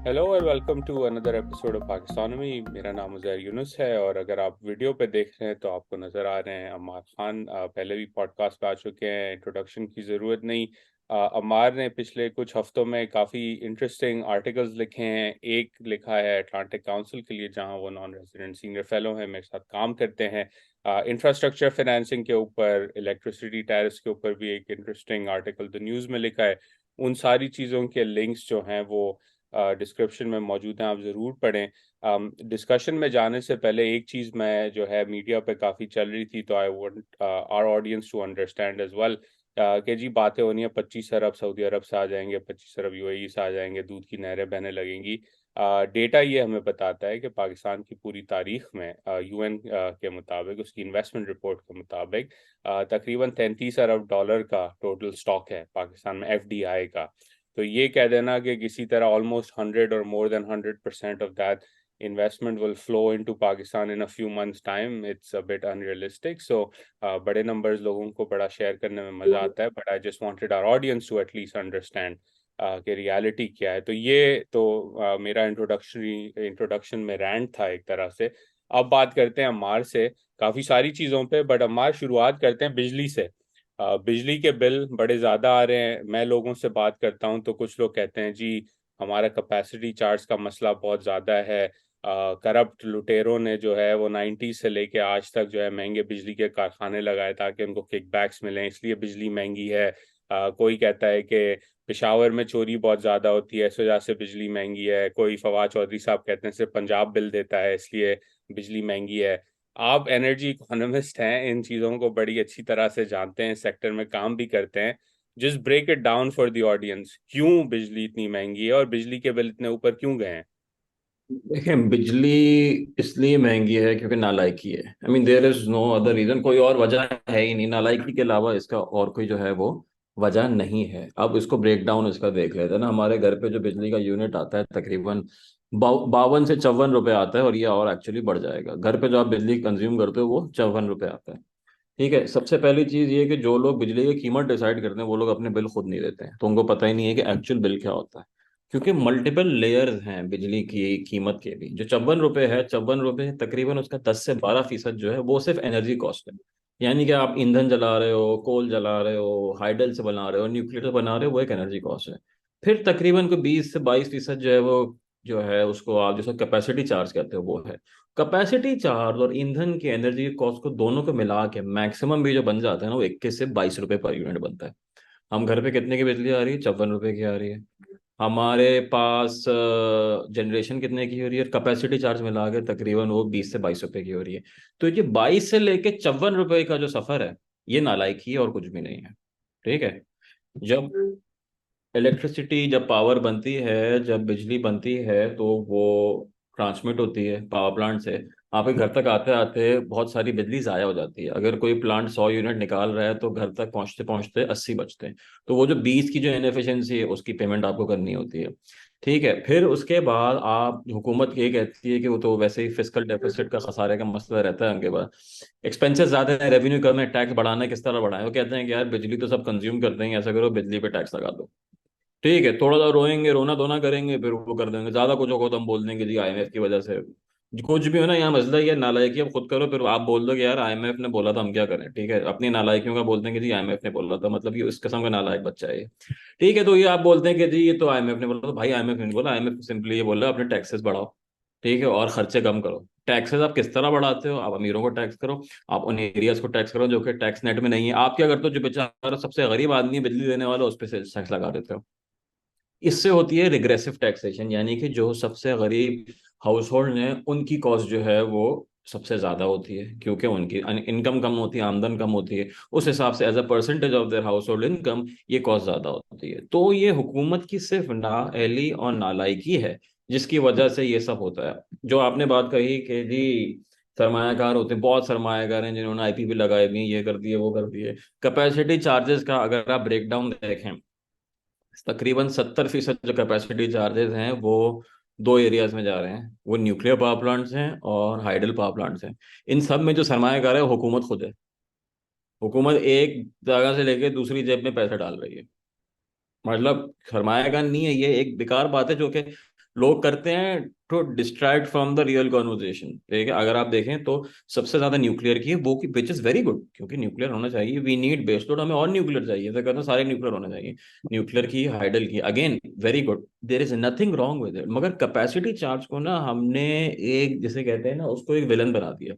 Hello और welcome to another episode of पाकिस्तानमी। मेरा नाम उज़ैर यूनुस है और अगर आप वीडियो पे देख रहे हैं तो आपको नज़र आ रहे हैं अम्मार खान। पहले भी पॉडकास्ट पे आ चुके हैं, इंट्रोडक्शन की ज़रूरत नहीं। अम्मार ने पिछले कुछ हफ्तों में काफ़ी इंटरेस्टिंग आर्टिकल्स लिखे हैं। एक लिखा है अटलांटिक काउंसिल के लिए, जहां वो नॉन रेजिडेंट सीनियर फेलो हैं, मेरे साथ काम करते हैं। इंफ्रास्ट्रक्चर फाइनेंसिंग के ऊपर, इलेक्ट्रिसिटी टैरिफ्स के ऊपर भी एक इंटरेस्टिंग आर्टिकल द न्यूज़ में लिखा है। उन सारी चीज़ों के लिंक्स जो हैं वो डिस्क्रिप्शन में मौजूद हैं, आप ज़रूर पढ़ें। डिस्कशन में जाने से पहले एक चीज़ मैं जो है मीडिया पे काफ़ी चल रही थी, तो I want our audience to understand as well कि जी बातें होनी है 25 अरब सऊदी अरब से आ जाएंगे, 25 अरब यूएई से आ जाएंगे, दूध की नहरें बहने लगेंगी। डेटा ये हमें बताता है कि पाकिस्तान की पूरी तारीख में यूएन के मुताबिक, उसकी इन्वेस्टमेंट रिपोर्ट के मुताबिक तकरीबन 33 अरब डॉलर का टोटल स्टॉक है पाकिस्तान में एफडीआई का। तो ये कह देना कि किसी तरह ऑलमोस्ट 100 और more than 100% of that investment will flow into Pakistan in a few months time. It's a bit unrealistic. So बड़े numbers लोगों को बड़ा शेयर करने में मजा आता है, but I just wanted our audience to at least understand कि रियलिटी क्या है। तो ये तो मेरा इंट्रोडक्शन में रैंट था एक तरह से। अब बात करते हैं अम्मार से काफ़ी सारी चीज़ों पे, बट अम्मार शुरुआत करते हैं बिजली से। बिजली के बिल बड़े ज़्यादा आ रहे हैं। मैं लोगों से बात करता हूं तो कुछ लोग कहते हैं जी हमारा कैपेसिटी चार्ज का मसला बहुत ज़्यादा है। करप्ट लुटेरों ने जो है वो 90 से लेके आज तक जो है महंगे बिजली के कारखाने लगाए ताकि उनको किकबैक्स मिलें, इसलिए बिजली महंगी है। कोई कहता है कि पेशावर में चोरी बहुत ज़्यादा होती है, इस वजह से बिजली महंगी है। कोई फवाद चौधरी साहब कहते हैं सिर्फ पंजाब बिल देता है इसलिए बिजली महंगी है। आप एनर्जी इकोनॉमिस्ट हैं, इन चीज़ों को बड़ी अच्छी तरह से जानते हैं, सेक्टर में काम भी करते हैं। Just break it down for the audience, क्यों बिजली इतनी महंगी है और बिजली के बिल इतने ऊपर क्यों गए हैं? देखिए, बिजली इसलिए महंगी है क्योंकि नालायकी है। I mean there is no other reason, कोई और वजह है ही नहीं। नालायकी के अलावा इसका और कोई जो है वो वजह नहीं है। अब इसको ब्रेक डाउन इसका देख लेते हैं ना। हमारे घर पे जो बिजली का यूनिट आता है तकरीबन 52 से 54 रुपए आता है, और ये और एक्चुअली बढ़ जाएगा। घर पे जो आप बिजली कंज्यूम करते हो वो 54 रुपए आता है। ठीक है, सबसे पहली चीज ये है कि जो लोग बिजली की कीमत डिसाइड करते हैं वो लोग अपने बिल खुद नहीं देते हैं, तो उनको पता ही नहीं है कि एक्चुअल बिल क्या होता है। क्योंकि मल्टीपल लेयर्स हैं बिजली की कीमत के भी। जो 54 रुपए है, 54 रुपए तकरीबन उसका 10 से 12% जो है वो सिर्फ एनर्जी कॉस्ट है। यानी कि आप ईंधन जला रहे हो, कोल जला रहे हो, हाइडल से बना रहे हो, न्यूक्लियर से बना रहे हो, वो एक एनर्जी कॉस्ट है। फिर तकरीबन को 20 से 22% जो है वो जो है उसको आप जैसे कैपेसिटी चार्ज कहते हो वो है। कैपेसिटी चार्ज और ईंधन की एनर्जी कॉस्ट को दोनों को मिला के मैक्सिमम भी जो बन जाता है ना वो 21 से 22 रुपए पर यूनिट बनता है। हम घर पे कितने की बिजली आ रही है? 54 रुपए की आ रही है। हमारे पास जनरेशन कितने की हो रही है? कैपेसिटी चार्ज मिला के तकरीबन वो 20 से 22 रुपए की हो रही है। तो ये 22 से लेके 54 रुपए का जो सफर है, ये नालायकी है और कुछ भी नहीं है। ठीक है। जब इलेक्ट्रिसिटी, जब पावर बनती है, जब बिजली बनती है, तो वो ट्रांसमिट होती है पावर प्लांट से। आपके घर तक आते आते बहुत सारी बिजली ज़ाया हो जाती है। अगर कोई प्लांट 100 यूनिट निकाल रहा है तो घर तक पहुंचते पहुंचते 80 बचते हैं। तो वो जो 20 की जो इनएफिशिएंसी है उसकी पेमेंट आपको करनी होती है। ठीक है, फिर उसके बाद आप, हुकूमत ये कहती है कि वो तो वैसे ही फिजिकल डेफिसिट का खसारे का मसला रहता है उनके पास। एक्सपेंसेस ज़्यादा है, रेवेन्यू कम है, टैक्स बढ़ाना है, किस तरह बढ़ाएं? वो कहते हैं कि यार बिजली तो सब कंज्यूम करते हैं, ऐसा करो बिजली पे टैक्स लगा दो। ठीक है, थोड़ा सा रोएंगे, रोना धोना करेंगे, फिर वो कर देंगे। ज्यादा कुछ होगा तो हम बोल देंगे जी आईएमएफ की वजह से। कुछ भी हो ना, यहाँ मसला ये नालायकी अब खुद करो, फिर आप बोल दो कि यार आईएमएफ ने बोला था, हम क्या करें। ठीक है, अपनी नालायकियों का बोलते हैं कि जी आईएमएफ ने बोला था, मतलब ये इस किस्म का नालायक बच्चा है ये। ठीक है, तो ये आप बोलते हैं कि जी ये तो आईएमएफ ने बोला, तो भाई आईएमएफ ने नहीं बोला, आईएमएफ सिंपली ये बोल रहा है अपने टैक्सेस बढ़ाओ। ठीक है, और खर्चे कम करो। टैक्सेस आप किस तरह बढ़ाते हो? आप अमीरों को टैक्स करो, आप उन एरियाज को टैक्स करो जो कि टैक्स नेट में नहीं है। आप क्या करते हो? जो बेचारा सबसे गरीब आदमी है बिजली देने वाला, उस पर टैक्स लगा देते हो। इससे होती है रिग्रेसिव टैक्सेशन, यानी कि जो सबसे गरीब हाउस होल्ड हैं उनकी कॉस्ट जो है वो सबसे ज्यादा होती है, क्योंकि उनकी इनकम कम होती है, आमदन कम होती है। उस हिसाब से as a percentage of their household income ये कॉस्ट ज्यादा होती है। तो ये हुकूमत की सिर्फ नाअहली और नालायकी है जिसकी वजह से ये सब होता है। जो आपने बात कही कि जी सरमायाकार होते हैं, बहुत सरमायाकार हैं जिन्होंने आईपीपी लगाए हुए हैं, ये कर दिए वो कर दिए। कैपेसिटी चार्जेस का अगर आप ब्रेकडाउन देखें, तकरीबन 70% जो कैपेसिटी चार्जेस हैं वो दो एरियाज में जा रहे हैं। वो न्यूक्लियर पावर प्लांट्स हैं और हाइडल पावर प्लांट्स हैं। इन सब में जो सरमायाकार है वो हुकूमत खुद है। हुकूमत एक जगह से लेके दूसरी जेब में पैसे डाल रही है। मतलब सरमायाकार नहीं है, ये एक बेकार बात है जो कि लोग करते हैं to distract from the real conversation. ठीक है, अगर आप देखें तो सबसे ज्यादा न्यूक्लियर की है वो, की विच इज वेरी गुड, क्योंकि न्यूक्लियर होना चाहिए, वी नीड बेस लोड, हमें और न्यूक्लियर चाहिए, तो कहते हैं सारे न्यूक्लियर होना चाहिए। न्यूक्लियर की, हाइडल की, again very good, there is nothing wrong with it, मगर कैपेसिटी चार्ज को ना हमने एक, जिसे कहते हैं ना, उसको एक विलन बना दिया।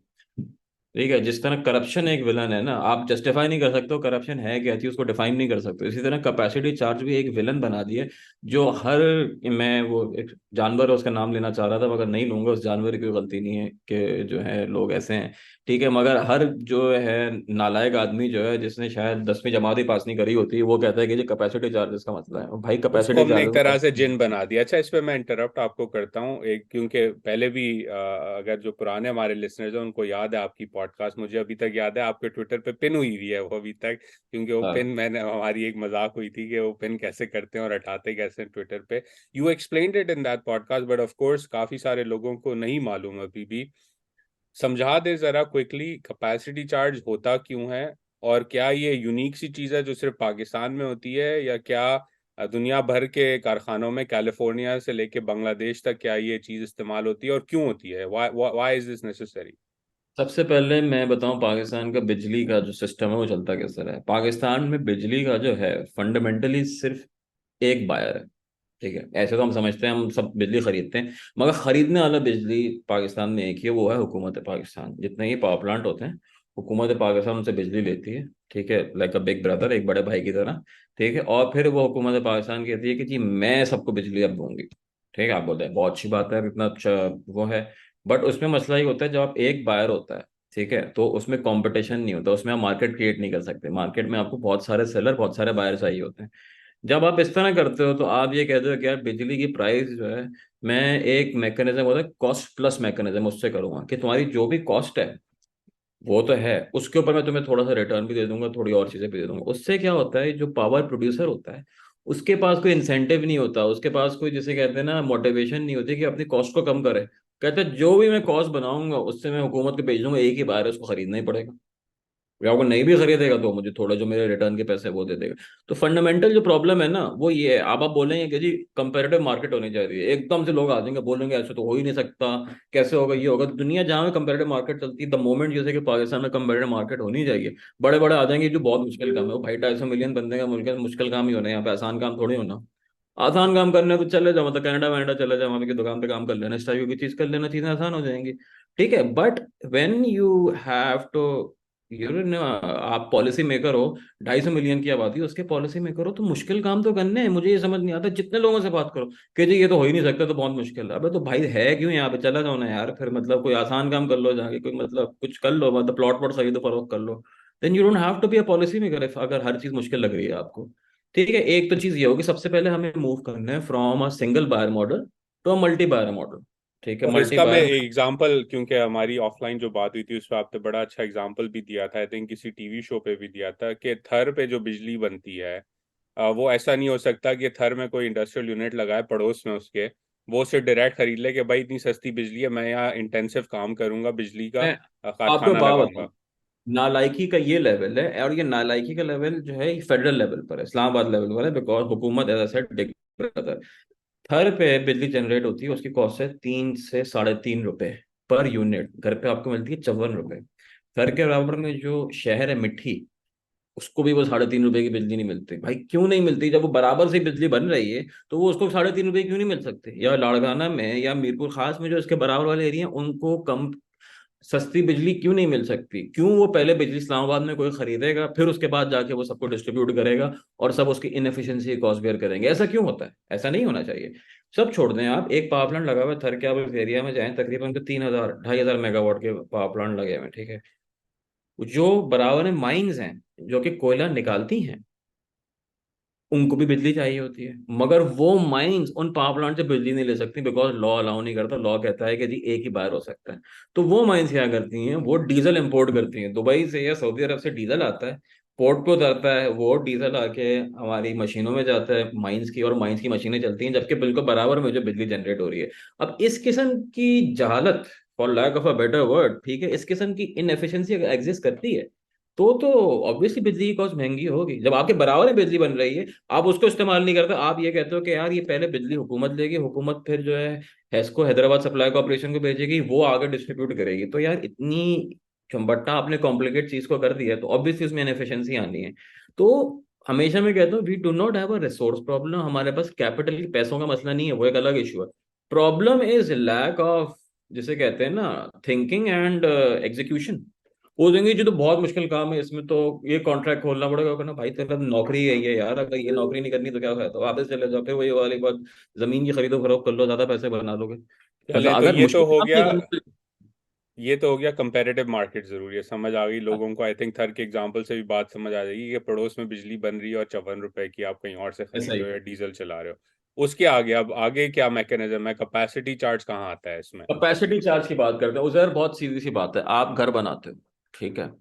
ठीक है, जिस तरह करप्शन एक विलन है ना, आप जस्टिफाई नहीं कर सकते हो करप्शन है क्या चीज, उसको डिफाइन नहीं कर सकते, इसी तरह कैपेसिटी चार्ज भी एक विलन बना दिए। जो हर, मैं वो एक जानवर है उसका नाम लेना चाह रहा था मगर नहीं लूंगा, उस जानवर की कोई गलती नहीं है कि जो है लोग ऐसे हैं। ठीक है, मगर हर जो है नालायक आदमी जो है, जिसने शायद 10वीं जमात ही पास नहीं करी होती, वो कहता है कि जी कैपेसिटी चार्जेस का मसला है। और भाई उसको कैपेसिटी हमने एक तरह से चार्जेस। जिन बना दिया। अच्छा, इस पे मैं इंटरप्ट आपको करता हूँ एक, क्योंकि पहले भी अगर जो पुराने हमारे लिसनर्स हैं उनको याद है आपकी पॉडकास्ट, मुझे अभी तक याद है आपके ट्विटर पे पिन हुई हुई है वो अभी तक, क्योंकि वो पिन, हाँ मैंने, हमारी एक मजाक हुई थी कि वो पिन कैसे करते हैं और हटाते कैसे हैं ट्विटर पे। You explained it in that podcast, but of course काफी सारे लोगों को नहीं मालूम अभी भी। समझा दे जरा क्विकली, कैपेसिटी चार्ज होता क्यों है, और क्या ये यूनिक सी चीज है जो सिर्फ पाकिस्तान में होती है, या क्या दुनिया भर के कारखानों में कैलिफोर्निया से लेके बांग्लादेश तक क्या ये चीज इस्तेमाल होती है, और क्यों होती है, व्हाई इज दिस नेसेसरी? सबसे पहले मैं बताऊं पाकिस्तान का बिजली का जो सिस्टम है वो चलता कैसे रहा है। पाकिस्तान में बिजली का जो है फंडामेंटली सिर्फ एक बायर है। ठीक है, ऐसे तो हम समझते हैं, हम सब बिजली खरीदते हैं, मगर खरीदने वाला बिजली पाकिस्तान में एक ही है, वो है हुकूमत पाकिस्तान। जितने ही पावर प्लांट होते हैं, हुकूमत पाकिस्तान उनसे बिजली लेती है। ठीक है, लाइक अ बिग ब्रदर, एक बड़े भाई की तरह। ठीक है, और फिर वो हुकूमत पाकिस्तान कहती है कि जी मैं सबको बिजली अब दूंगी। ठीक है, आप बोलते हैं बहुत अच्छी बात है, इतना अच्छा वो है। बट उसमें मसला ये होता है, जब आप एक बायर होता है, ठीक है, तो उसमें कंपटीशन नहीं होता, उसमें आप मार्केट क्रिएट नहीं कर सकते। मार्केट में आपको बहुत सारे सेलर, बहुत सारे बायर चाहिए होते हैं। जब आप इस तरह करते हो तो आप ये कहते हो कि यार बिजली की प्राइस जो है, मैं एक मैकेनिज्म होता है कॉस्ट प्लस मैकेनिज्म, उससे करूंगा कि तुम्हारी जो भी कॉस्ट है वो तो है, उसके ऊपर मैं तुम्हें थोड़ा सा रिटर्न भी दे दूंगा, थोड़ी और चीजें भी दे दूंगा। उससे क्या होता है, जो पावर प्रोड्यूसर होता है उसके पास कोई इंसेंटिव नहीं होता, उसके पास कोई, जिसे कहते हैं ना, मोटिवेशन नहीं होती कि अपनी कॉस्ट को कम करे। कहते हैं जो भी मैं कॉस्ट बनाऊंगा उससे मैं हुकूमत को भेज दूंगा, एक ही बार है, उसको खरीदना ही पड़ेगा। या वो नहीं भी खरीदेगा तो मुझे थोड़ा जो मेरे रिटर्न के पैसे हैं वो दे देगा। तो फंडामेंटल जो प्रॉब्लम है ना वो ये है। अब आप बोलेंगे कि जी कंपेरेटिव मार्केट होनी चाहिए, एकदम से लोग आ जाएंगे बोलेंगे ऐसे तो हो ही नहीं सकता, कैसे होगा, ये होगा। दुनिया जहाँ में कंपेरेटिव मार्केट चलती है, द मोमेंट जैसे कि पाकिस्तान में कंपेरेटिव मार्केट होनी चाहिए, बड़े बड़े आ जाएंगे जो बहुत मुश्किल काम है। वो भाई 250 मिलियन बंदे का मुल्क है, मुश्किल काम ही होना है, यहाँ पे आसान काम थोड़ी होना। आसान काम करना है तो चले जाओ, मतलब कनाडा वनाडा चले जाओ, वहां की दुकान पे काम कर लेना, इस टाइप की चीज कर लेना, चीजें आसान हो जाएंगी। ठीक है, but when you have to, you know, आप पॉलिसी मेकर हो, 250 मिलियन की आबादी, उसके पॉलिसी मेकर हो, तो मुश्किल काम तो करने हैं। मुझे ये समझ नहीं आता, जितने लोगों से बात करो कि जी ये तो हो ही नहीं सकता, तो बहुत मुश्किल है। अबे तो भाई है क्यों यहाँ पे, चला जाओ ना यार, फिर मतलब कोई आसान काम कर लो जाके, कोई मतलब कुछ कर लो, मतलब प्लॉट प्लॉट खरीदो फरोख्त कर लो। Then you don't have to be a policy maker, अगर हर चीज मुश्किल लग रही है आपको। ठीक है, एक तो चीज ये होगी, सबसे पहले हमें मूव करना है from a single buyer model to a multi buyer model. ठीक है, और मल्टी इसका मैं बायर। एग्जांपल, क्योंकि हमारी ऑफलाइन जो बात हुई थी उस पर आपने बड़ा अच्छा एग्जांपल भी दिया था, आई थिंक किसी टीवी शो पे भी दिया था, कि थर पे जो बिजली बनती है, वो ऐसा नहीं हो सकता कि थर में कोई इंडस्ट्रियल यूनिट लगाए पड़ोस में उसके, वो उसे डायरेक्ट खरीद ले कि भाई इतनी सस्ती बिजली है, मैं यहाँ इंटेंसिव काम करूंगा, बिजली का मैं आपको कारखाना बात लगाऊंगा। बताऊं, नालायकी का ये लेवल है, और ये नालायकी का लेवल जो है फेडरल लेवल पर है, इस्लामाबाद लेवल पर है, बिकॉज हुकूमत एज सेड ब्रदर। थर पे बिजली जनरेट होती है, उसकी कॉस्ट है 3 से 3.5 रुपए पर यूनिट। घर पे आपको मिलती है 54 रुपए। थर के बराबर में जो शहर है मिट्टी, उसको भी वो 3.5 रुपए की बिजली नहीं मिलती। भाई क्यों नहीं मिलती, जब वो बराबर से बिजली बन रही है तो वो उसको 3.5 रुपए क्यों नहीं मिल सकते? या लाड़काना में या मीरपुर खास में जो इसके बराबर वाले एरिया हैं, उनको कम सस्ती बिजली क्यों नहीं मिल सकती? क्यों वो पहले बिजली इस्लामाबाद में कोई खरीदेगा, फिर उसके बाद जाके वो सबको डिस्ट्रीब्यूट करेगा, और सब उसकी इनएफिशिएंसी कॉस्ट बेयर करेंगे? ऐसा क्यों होता है? ऐसा नहीं होना चाहिए। सब छोड़ दें आप, एक पावर प्लांट लगा हुआ है थर के, आप इस एरिया में जाएं, तकरीबन तो 3,000 2,500 मेगावाट के पावर प्लांट लगे हुए हैं। ठीक है, जो बराबर में माइंस हैं जो कि कोयला निकालती हैं, उनको भी बिजली चाहिए होती है, मगर वो माइंस उन पावर प्लांट से बिजली नहीं ले सकती, बिकॉज लॉ अलाउ नहीं करता। लॉ कहता है कि जी एक ही बार हो सकता है। तो वो माइंस क्या करती हैं, वो डीजल इंपोर्ट करती हैं दुबई से या सऊदी अरब से। डीजल आता है, पोर्ट पे उतरता है, वो डीजल आके हमारी मशीनों में जाता है माइंस की, और माइंस की मशीनें चलती हैं, जबकि बिल्कुल बराबर में जो बिजली जनरेट हो रही है। अब इस किस्म की जहालत, for lack of a better word, ठीक है, इस किस्म की इनएफिशिएंसी एग्जिस्ट करती है, तो ऑब्वियसली बिजली की कॉस्ट महंगी होगी। जब आपके बराबर में बिजली बन रही है, आप उसको इस्तेमाल नहीं करते, आप ये कहते हो कि यार ये पहले बिजली हुकूमत लेगी, हुकूमत फिर जो है हेस्को हैदराबाद सप्लाई कॉर्पोरेशन को भेजेगी, वो आगे डिस्ट्रीब्यूट करेगी। तो यार इतनी चंबट्टा आपने कॉम्प्लिकेट चीज को कर दिया है, तो ऑब्वियसली उसमें इनएफिशिएंसी आनी है। तो हमेशा मैं कहता हूँ we do not have a resource problem, हमारे पास कैपिटल की पैसों का मसला नहीं है, वो एक अलग इशू है। प्रॉब्लम इज लैक ऑफ, जिसे कहते हैं ना, थिंकिंग एंड एग्जीक्यूशन। वो देंगे जी तो बहुत मुश्किल काम है, इसमें तो ये कॉन्ट्रैक्ट खोलना पड़ेगा, कहना भाई तेरा नौकरी यही है यार, अगर ये नौकरी नहीं करनी तो क्या फायदा, वापस चले जाओ, फिर वही वाली बात, जमीन की खरीदो फरोख्त कर लो, ज्यादा पैसे बना लोगे। मतलब चले, तो अगर मुश्किल काम नहीं करना तो। ये तो हो गया कंपैरेटिव मार्केट जरूरी है, समझ आ गई लोगों को। आई थिंक थर के एग्जांपल से भी बात समझ आ जाएगी कि पड़ोस में बिजली बन रही है और 54 रुपए की आप कहीं और से ऐसा खरीद ही रहे हो या डीजल चला रहे हो। उसके आगे अब आगे क्या मैकेनिज्म है, कैपेसिटी चार्ज कहाँ आता है इसमें? कैपेसिटी चार्ज की बात करते हैं उधर, बहुत सीधी सी बात है, आप घर बनाते हो, ठीक है,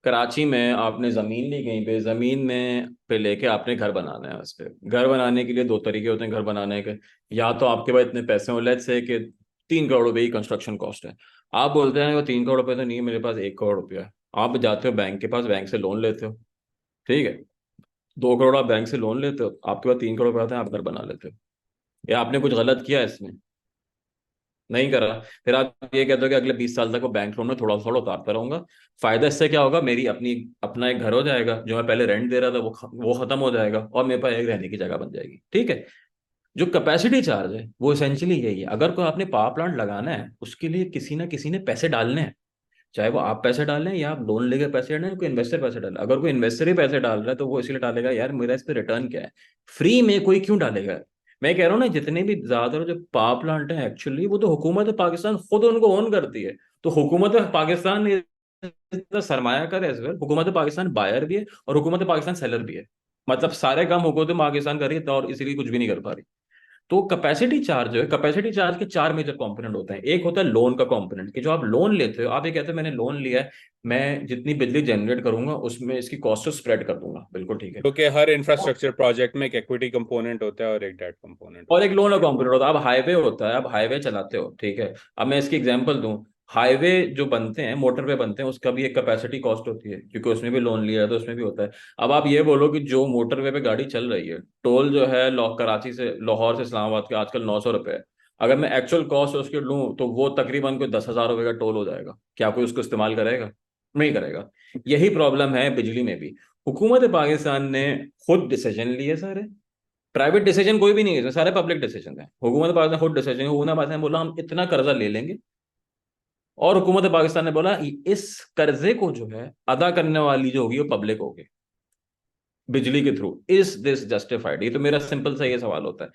कराची में आपने जमीन ली, कहीं पे जमीन में पे लेके आपने घर बनाना है। उस पे घर बनाने के लिए दो तरीके होते हैं घर बनाने के। या तो आपके पास इतने पैसे हो, लेट्स से कि 3 करोड़ रुपए की कंस्ट्रक्शन कॉस्ट है, आप बोलते हैं वो 3 करोड़ रुपए तो नहीं है, मेरे पास 1 करोड़ रुपया है। आप जाते हो बैंक के पास, बैंक से लोन लेते हो, ठीक है, 2 करोड़ आप बैंक से लोन लेते हो, आपके पास 3 करोड़ रुपए आते हैं, आप घर बना लेते हो। या आपने कुछ गलत किया इसमें, नहीं करा, फिर आप ये कहते हो कि अगले 20 साल तक वो बैंक लोन में थोड़ा थोड़ा उतारता रहूंगा। फायदा इससे क्या होगा, मेरी अपनी अपना एक घर हो जाएगा, जो मैं पहले रेंट दे रहा था वो खत्म हो जाएगा, और मेरे पास एक रहने की जगह बन जाएगी, ठीक है। जो कैपेसिटी चार्ज है वो एसेंशियली यही है, अगर कोई आपने पावर प्लांट लगाना है, उसके लिए किसी ना किसी ने पैसे डालने हैं, चाहे वो आप पैसे डाल रहे हैं या आप लोन लेके पैसे डालें, कोई इन्वेस्टर पैसे डाले। अगर कोई इन्वेस्टर ही पैसे डाल रहा है तो वो इसलिए डालेगा यार मेरा इस पे रिटर्न क्या है, फ्री में कोई क्यों डालेगा। मैं कह रहा हूँ ना, जितने भी ज्यादातर जो पावर प्लांट है एक्चुअली वो तो हुकूमत पाकिस्तान खुद उनको ओन करती है। तो हुकूमत पाकिस्तान इतना सरमायाकार है, इस वेल हुकूमत पाकिस्तान बायर भी है और हुकूमत पाकिस्तान सेलर भी है। मतलब सारे काम हुकूमत पाकिस्तान कर रही है और इसीलिए कुछ भी नहीं कर पा रही। तो कैपेसिटी चार्ज जो है, कैपेसिटी चार्ज के चार मेजर कंपोनेंट होते हैं। एक होता है लोन का कंपोनेंट, कि जो आप लोन लेते हो, आप ये कहते हो मैंने लोन लिया है, मैं जितनी बिजली जनरेट करूंगा उसमें इसकी कॉस्ट को स्प्रेड कर दूंगा, बिल्कुल ठीक है। क्योंकि हर इंफ्रास्ट्रक्चर प्रोजेक्ट में एक इक्विटी कंपोनेंट होता है और एक डेट कंपोनेंट और होता एक लोन का कंपोनेंट होता है। अब हाईवे होता है, अब हाईवे चलाते हो, ठीक है, अब मैं इसकी एग्जांपल दूं, हाईवे जो बनते हैं, मोटरवे बनते हैं, उसका भी एक कैपेसिटी कॉस्ट होती है, क्योंकि उसमें भी लोन लिया है तो उसमें भी होता है। अब आप ये बोलो कि जो मोटरवे पे गाड़ी चल रही है, टोल जो है कराची से, लाहौर से इस्लामाबाद के आजकल 900 रुपये है, अगर मैं एक्चुअल कॉस्ट उसकी लूँ तो वो तकरीबन कोई 10,000 रुपये का टोल हो जाएगा। क्या कोई उसको इस्तेमाल करेगा? नहीं करेगा। यही प्रॉब्लम है बिजली में भी। हुकूमत पाकिस्तान ने खुद डिसीजन लिए सारे, प्राइवेट डिसीजन कोई भी नहीं है इसमें, सारे पब्लिक डिसीजन है। हुकूमत पाकिस्तान खुद डिसीजन, हुकूमत पाकिस्तान ने बोला हम इतना कर्जा ले लेंगे, और हुकूमत पाकिस्तान ने बोला इस कर्जे को जो है अदा करने वाली जो होगी वो पब्लिक होगी बिजली के थ्रू। Is this justified? ये तो मेरा सिंपल सा ये सवाल होता है।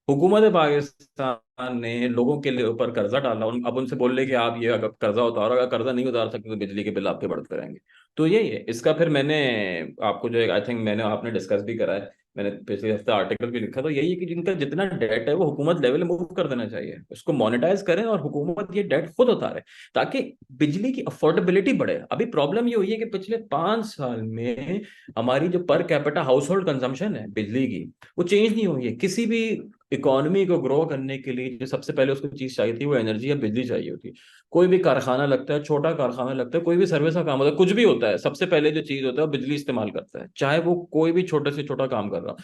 हुकूमत पाकिस्तान ने लोगों के लिए ऊपर कर्जा डाला, अब उनसे बोल रहे कि आप ये अगर कर्जा उतारो, अगर कर्जा नहीं उतार सकते तो बिजली के बिल आपके बढ़ते रहेंगे। तो यही है इसका। फिर मैंने आपको जो आई थिंक मैंने आपने डिस्कस भी करा है, मैंने पिछले हफ्ते आर्टिकल भी लिखा, तो यही है कि जिनका जितना डेट है वो हुकूमत लेवल में मूव कर देना चाहिए, उसको मोनेटाइज करें और हुकूमत ये डेट खुद उतारे, ताकि बिजली की अफोर्डेबिलिटी बढ़े। अभी प्रॉब्लम ये हुई है कि पिछले 5 साल में हमारी जो per capita house hold consumption है बिजली की, वो चेंज नहीं हुई है। किसी भी इकोनॉमी को ग्रो करने के लिए जो सबसे पहले उसको चीज चाहिए थी वो एनर्जी या बिजली चाहिए होती है। कोई भी कारखाना लगता है, छोटा कारखाना लगता है, कोई भी सर्विस का काम होता है, कुछ भी होता है, सबसे पहले जो चीज होता है वो बिजली इस्तेमाल करता है, चाहे वो कोई भी छोटे से छोटा काम कर रहा हो।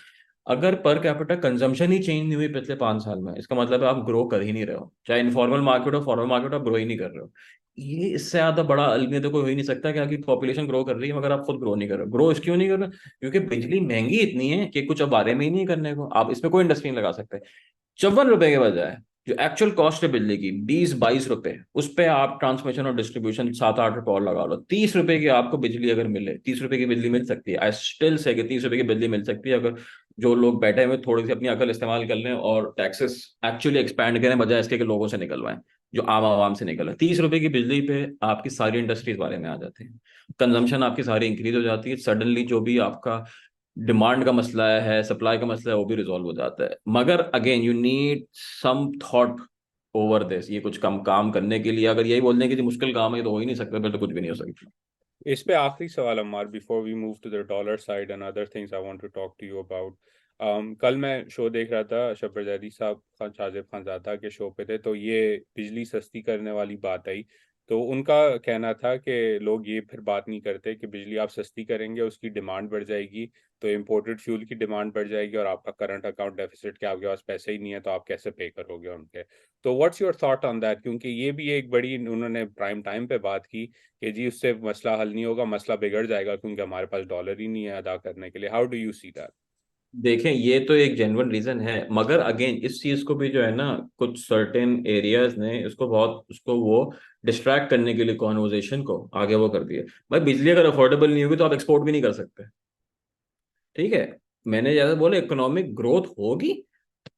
अगर पर कैपिटा कंजम्पशन ही चेंज नहीं हुई पिछले 5 साल में, इसका मतलब है आप ग्रो कर ही नहीं रहे हो, चाहे इनफॉर्मल मार्केट हो फॉर्मल मार्केट हो, आप ग्रो ही नहीं कर रहे हो। ये इससे ज्यादा बड़ा अलमिया तो कोई हो ही नहीं सकता कि आपकी पॉपुलेशन ग्रो कर रही है मगर आप खुद ग्रो नहीं कर रहे हो। ग्रो क्यों नहीं कर रहे? क्योंकि बिजली महंगी इतनी है कि कुछ अब बारे में ही नहीं करने को, आप इसमें कोई इंडस्ट्री नहीं लगा सकते। 54 रुपए के बजाय जो एक्चुअल कॉस्ट है बिजली की 20-22 रुपए, उस पे आप ट्रांसमिशन और डिस्ट्रीब्यूशन 7-8 रुपए और लगा लो, 30 रुपए की आपको बिजली अगर मिले, 30 रुपए की बिजली मिल सकती है। आई स्टिल से कि 30 रुपए की बिजली मिल सकती है, अगर जो लोग बैठे हुए थोड़ी सी अपनी अकल इस्तेमाल कर लें और टैक्सेस एक्चुअली एक्सपैंड करें, बजाय इसके कि लोगों से निकलवाएं, जो आम आवाम से निकल है। 30 रुपए की बिजली पे आपकी सारी इंडस्ट्रीज बारे में आ जाती है, कंजम्पशन आपकी सारी इंक्रीज हो जाती है, सडनली जो भी आपका डिमांड का मसला है, सप्लाई का मसला है, वो भी रिजॉल्व हो जाता है। मगर again you need some thought over this, ये कुछ कम काम करने के लिए अगर यही बोलने की जो मुश्किल काम है ये तो हो ही नहीं सकता, फिर तो कुछ भी नहीं हो सकता। इस पे आखिरी सवाल Ammar, before we move to the dollar side and other things I want to talk to you about. कल मैं शो देख रहा था, शब्बर जैदी साहब खान शाजिब खानजादा के शो पे थे, तो ये बिजली सस्ती करने वाली बात आई। तो उनका कहना था कि लोग ये फिर बात नहीं करते कि बिजली आप सस्ती करेंगे उसकी डिमांड बढ़ जाएगी, तो इम्पोर्टेड फ्यूल की डिमांड बढ़ जाएगी और आपका करंट अकाउंट डेफिसिट के आपके पास पैसे ही नहीं है तो आप कैसे पे करोगे उनके। तो what's your thought on that, क्योंकि ये भी एक बड़ी उन्होंने प्राइम टाइम पे बात की कि जी उससे मसला हल नहीं होगा, मसला बिगड़ जाएगा क्योंकि हमारे पास डॉलर ही नहीं है अदा करने के लिए। How do you see that? देखें, ये तो एक जेन्युइन रीजन है, मगर अगेन इस चीज को भी जो है ना, कुछ सर्टेन एरियाज ने इसको बहुत उसको वो डिस्ट्रैक्ट करने के लिए कॉन्वर्जेशन को आगे वो कर दिया। भाई बिजली अगर अफोर्डेबल नहीं होगी तो आप एक्सपोर्ट भी नहीं कर सकते। ठीक है, मैंने जैसे बोला इकोनॉमिक ग्रोथ होगी